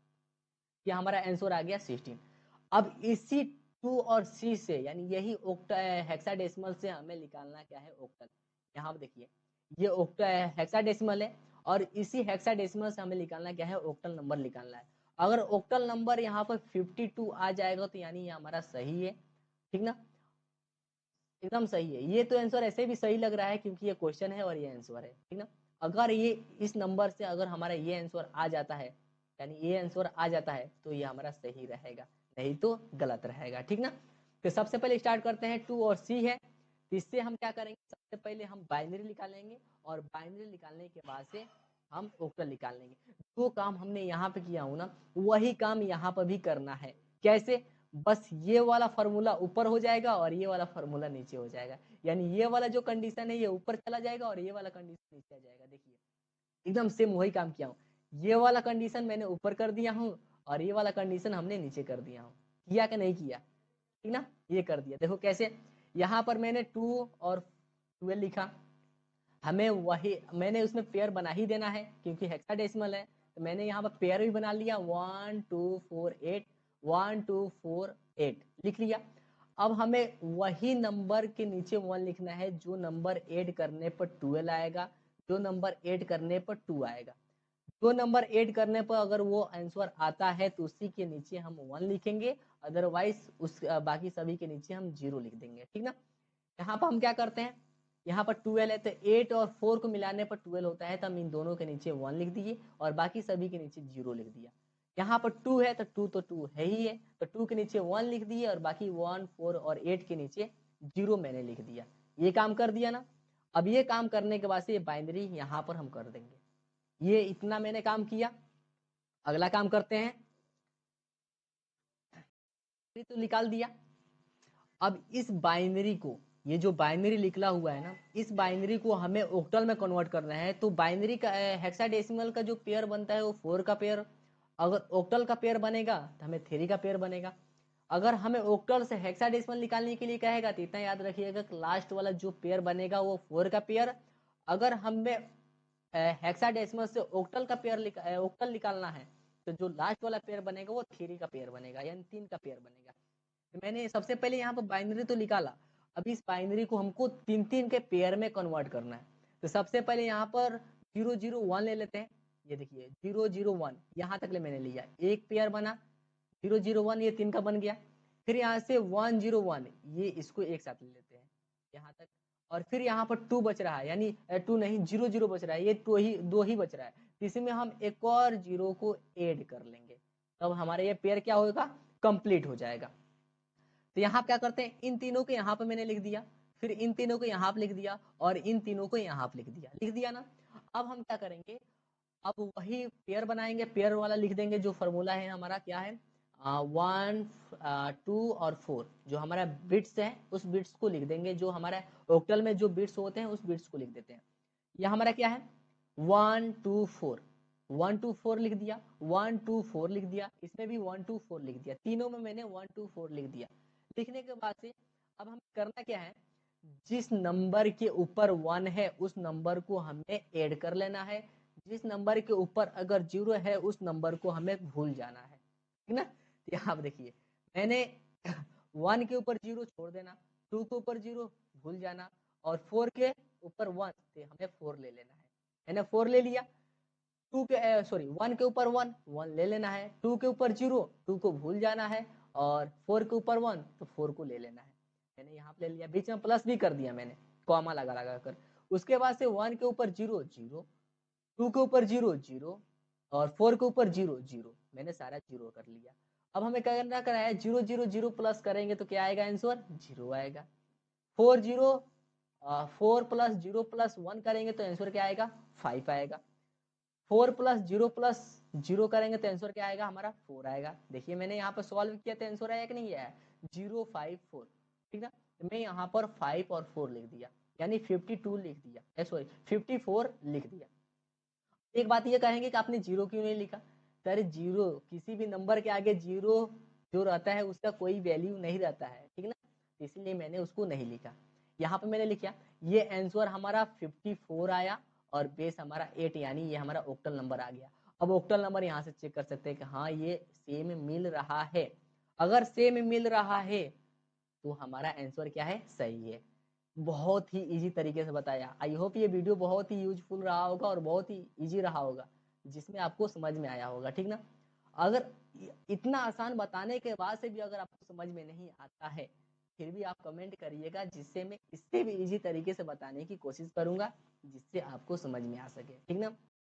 ये हमारा आंसर आ गया 16। अब इसी 2 और सी से, यानी यही हेक्साडेसिमल से हमें निकालना क्या है, ऑक्टल। यहाँ पे देखिए ये हेक्साडेसिमल है और इसी हेक्साडेसिमल से हमें निकालना क्या है, ऑक्टल नंबर निकालना है। अगर ऑक्टल नंबर यहाँ पर 52 आ जाएगा तो यानी ये हमारा सही है, ठीक ना, एकदम सही है। ये तो आंसर ऐसे भी सही लग रहा है क्योंकि ये क्वेश्चन है और ये आंसर है, ठीक ना। अगर ये इस नंबर से अगर हमारा ये आंसर आ जाता है, यानी ये आंसर आ जाता है तो ये हमारा सही रहेगा, नहीं तो गलत रहेगा, ठीक ना। तो सबसे पहले स्टार्ट करते हैं, 2 और सी है, इससे हम क्या करेंगे, सबसे पहले हम बाइनरी निकालेंगे और बाइनरी निकालने के बाद से हम ऑक्टल निकाल लेंगे। जो काम हमने यहाँ पे किया हूँ ना, वही काम यहाँ पर भी करना है। कैसे, बस ये वाला फार्मूला ऊपर हो जाएगा और ये वाला फार्मूला नीचे हो जाएगा, यानी ये वाला जो कंडीशन है ये ऊपर चला जाएगा और ये वाला कंडीशन नीचे आ जाएगा। देखिए एकदम सेम वही काम किया हूँ, ये वाला कंडीशन मैंने ऊपर कर दिया हूँ और ये वाला कंडीशन हमने नीचे कर दिया हूँ। किया कि नहीं किया, ठीक ना, ये कर दिया। देखो कैसे, यहाँ पर मैंने 2 और 12 लिखा, हमें वही, मैंने उसमें पेयर बना ही देना है क्योंकि हेक्साडेसिमल है, तो मैंने यहाँ पर पेयर भी बना लिया, 1 2 4 8, 1 2 4 8 लिख लिया। अब हमें वही नंबर के नीचे 1 लिखना है जो नंबर ऐड करने पर 12 आएगा, जो नंबर ऐड करने पर 2 आएगा। दो नंबर ऐड करने पर अगर वो आंसर आता है तो उसी के नीचे हम 1 लिखेंगे, अदरवाइज उस बाकी सभी के नीचे हम 0 लिख देंगे, ठीक ना। यहाँ पर हम क्या करते हैं, यहाँ पर 12 है तो 8 और 4 को मिलाने पर 12 होता है, तो हम इन दोनों के नीचे 1 लिख दिए और बाकी सभी के नीचे 0 लिख दिया। यहाँ पर 2 है तो 2 तो 2 है ही है, तो 2 के नीचे 1 लिख दिए और बाकी 1, 4 और 8 के नीचे 0 मैंने लिख दिया। ये काम कर दिया ना। अब ये काम करने के बाद से ये बाइनरी यहाँ पर हम कर देंगे। ये इतना मैंने काम किया। अगला काम करते हैं, तो निकाल दिया। अब इस बाइनरी को, ये जो बाइनरी निकला हुआ है ना, इस बाइनरी को हमें ऑक्टल में कन्वर्ट करना है। तो बाइनरी का हेक्साडेसिमल का जो पेयर बनता है वो 4 का पेयर, अगर ऑक्टल का पेयर बनेगा तो हमें 3 का पेयर बनेगा। अगर हमें ऑक्टल से हेक्साडेसिमल निकालने के लिए कहेगा तो इतना याद रखिएगा कि लास्ट वाला जो पेयर बनेगा वो 4 का पेयर। अगर हमें हेक्साडेसिमल से ऑक्टल का पेयर ऑक्टल निकालना है तो जो लास्ट वाला पेयर बनेगा वो 3 का पेयर बनेगा, यानी 3 का पेयर बनेगा। तो मैंने सबसे पहले यहाँ पर बाइनरी तो निकाला, अब इस बाइनरी को हमको 3-3 के पेयर में कन्वर्ट करना है। तो सबसे पहले यहाँ पर 001 ले लेते हैं। ये देखिए 001 यहाँ तक ले मैंने लिया, एक पेयर बना 001, ये 3 का बन गया। फिर यहाँ से 101, ये इसको एक साथ ले लेते हैं यहाँ तक। और फिर यहाँ पर 2 बच रहा है, यानी 2 नहीं 00 बच रहा है, ये 2 ही बच रहा है। इसमें हम एक और 0 को ऐड कर लेंगे, तब हमारा ये पेयर क्या होगा, कंप्लीट हो जाएगा। तो यहाँ क्या करते हैं, इन तीनों को यहाँ पे मैंने लिख दिया, फिर इन तीनों को यहाँ पे लिख दिया और इन तीनों को यहाँ पे लिख दिया ना। अब हम क्या करेंगे, अब वही पेयर बनाएंगे, पेयर वाला लिख देंगे। जो फॉर्मूला है हमारा क्या है, 1, 2 और 4, जो हमारा बिट्स है उस बिट्स को लिख देंगे। जो हमारा ऑक्टल में जो बिट्स होते हैं उस बिट्स को लिख देते हैं। यह हमारा क्या है, 1, 2, 4, 1, 2, 4 लिख दिया, 1, 2, 4 लिख दिया, इसमें भी 1, 2, 4 लिख दिया, तीनों में मैंने 1, 2, 4 लिख दिया। लिखने के बाद से अब हमें करना क्या है, जिस नंबर के ऊपर 1 है उस नंबर को हमें ऐड कर लेना है, जिस नंबर के ऊपर अगर 0 है उस नंबर को हमें भूल जाना है, ठीक ना। तो यहाँ आप देखिए मैंने 1 के ऊपर 0 छोड़ देना, 2 के ऊपर 0 भूल जाना, और 4 के ऊपर 1 तो हमें 4 ले लेना है। मैंने 4 ले लिया, 2 के सॉरी 1 के ऊपर 1 ले लेना है, 2 के ऊपर 0 2 को भूल जाना है, और 4 के ऊपर 1 तो 4 को ले लेना है। मैंने यहाँ पे ले लिया, बीच में प्लस भी कर दिया मैंने, कॉमा लगा लगा कर। उसके बाद से 1 के ऊपर 0 0, 2 के ऊपर 0 0 और 4 के ऊपर 0 0, मैंने सारा 0 कर लिया। अब हमें करना क्या है, 0 0 0 प्लस करेंगे तो क्या आएगा आंसर, 0 आएगा। 4 प्लस 0 प्लस 1 करेंगे तो आंसर क्या आएगा, 5 आएगा। 4 प्लस 0 प्लस 0 करेंगे तो आंसर क्या आएगा हमारा, 4 आएगा। देखिए मैंने यहाँ पर सॉल्व किया तो आंसर आया कि नहीं आया, 0 5 4, ठीक ना। तो मैं यहाँ पर 5 और 4 लिख दिया, यानी 52 लिख दिया, सॉरी 54 लिख दिया। एक बात ये कहेंगे कि आपने 0 क्यों नहीं लिखा, सर 0 किसी भी नंबर के आगे 0 जो रहता है उसका कोई वैल्यू नहीं रहता है, ठीक ना, इसलिए मैंने उसको नहीं लिखा। यहाँ पे मैंने लिखा, ये आंसर हमारा 54 आया और बेस हमारा 8, यानी ये हमारा ऑक्टल नंबर आ गया। अब ऑक्टल नंबर यहाँ से चेक कर सकते हैं कि हाँ ये सेम मिल रहा है। अगर सेम मिल रहा है तो हमारा आंसर क्या है, सही है। बहुत ही इजी तरीके से बताया। आई होप ये वीडियो बहुत ही यूजफुल रहा होगा और बहुत ही इजी रहा होगा, जिसमें आपको समझ में आया होगा, ठीक ना। अगर इतना आसान बताने के बाद से भी अगर आपको समझ में नहीं आता है, फिर भी आप कमेंट करिएगा, जिससे मैं इससे भी इजी तरीके से बताने की कोशिश करूंगा, जिससे आपको समझ में आ सके, ठीक ना।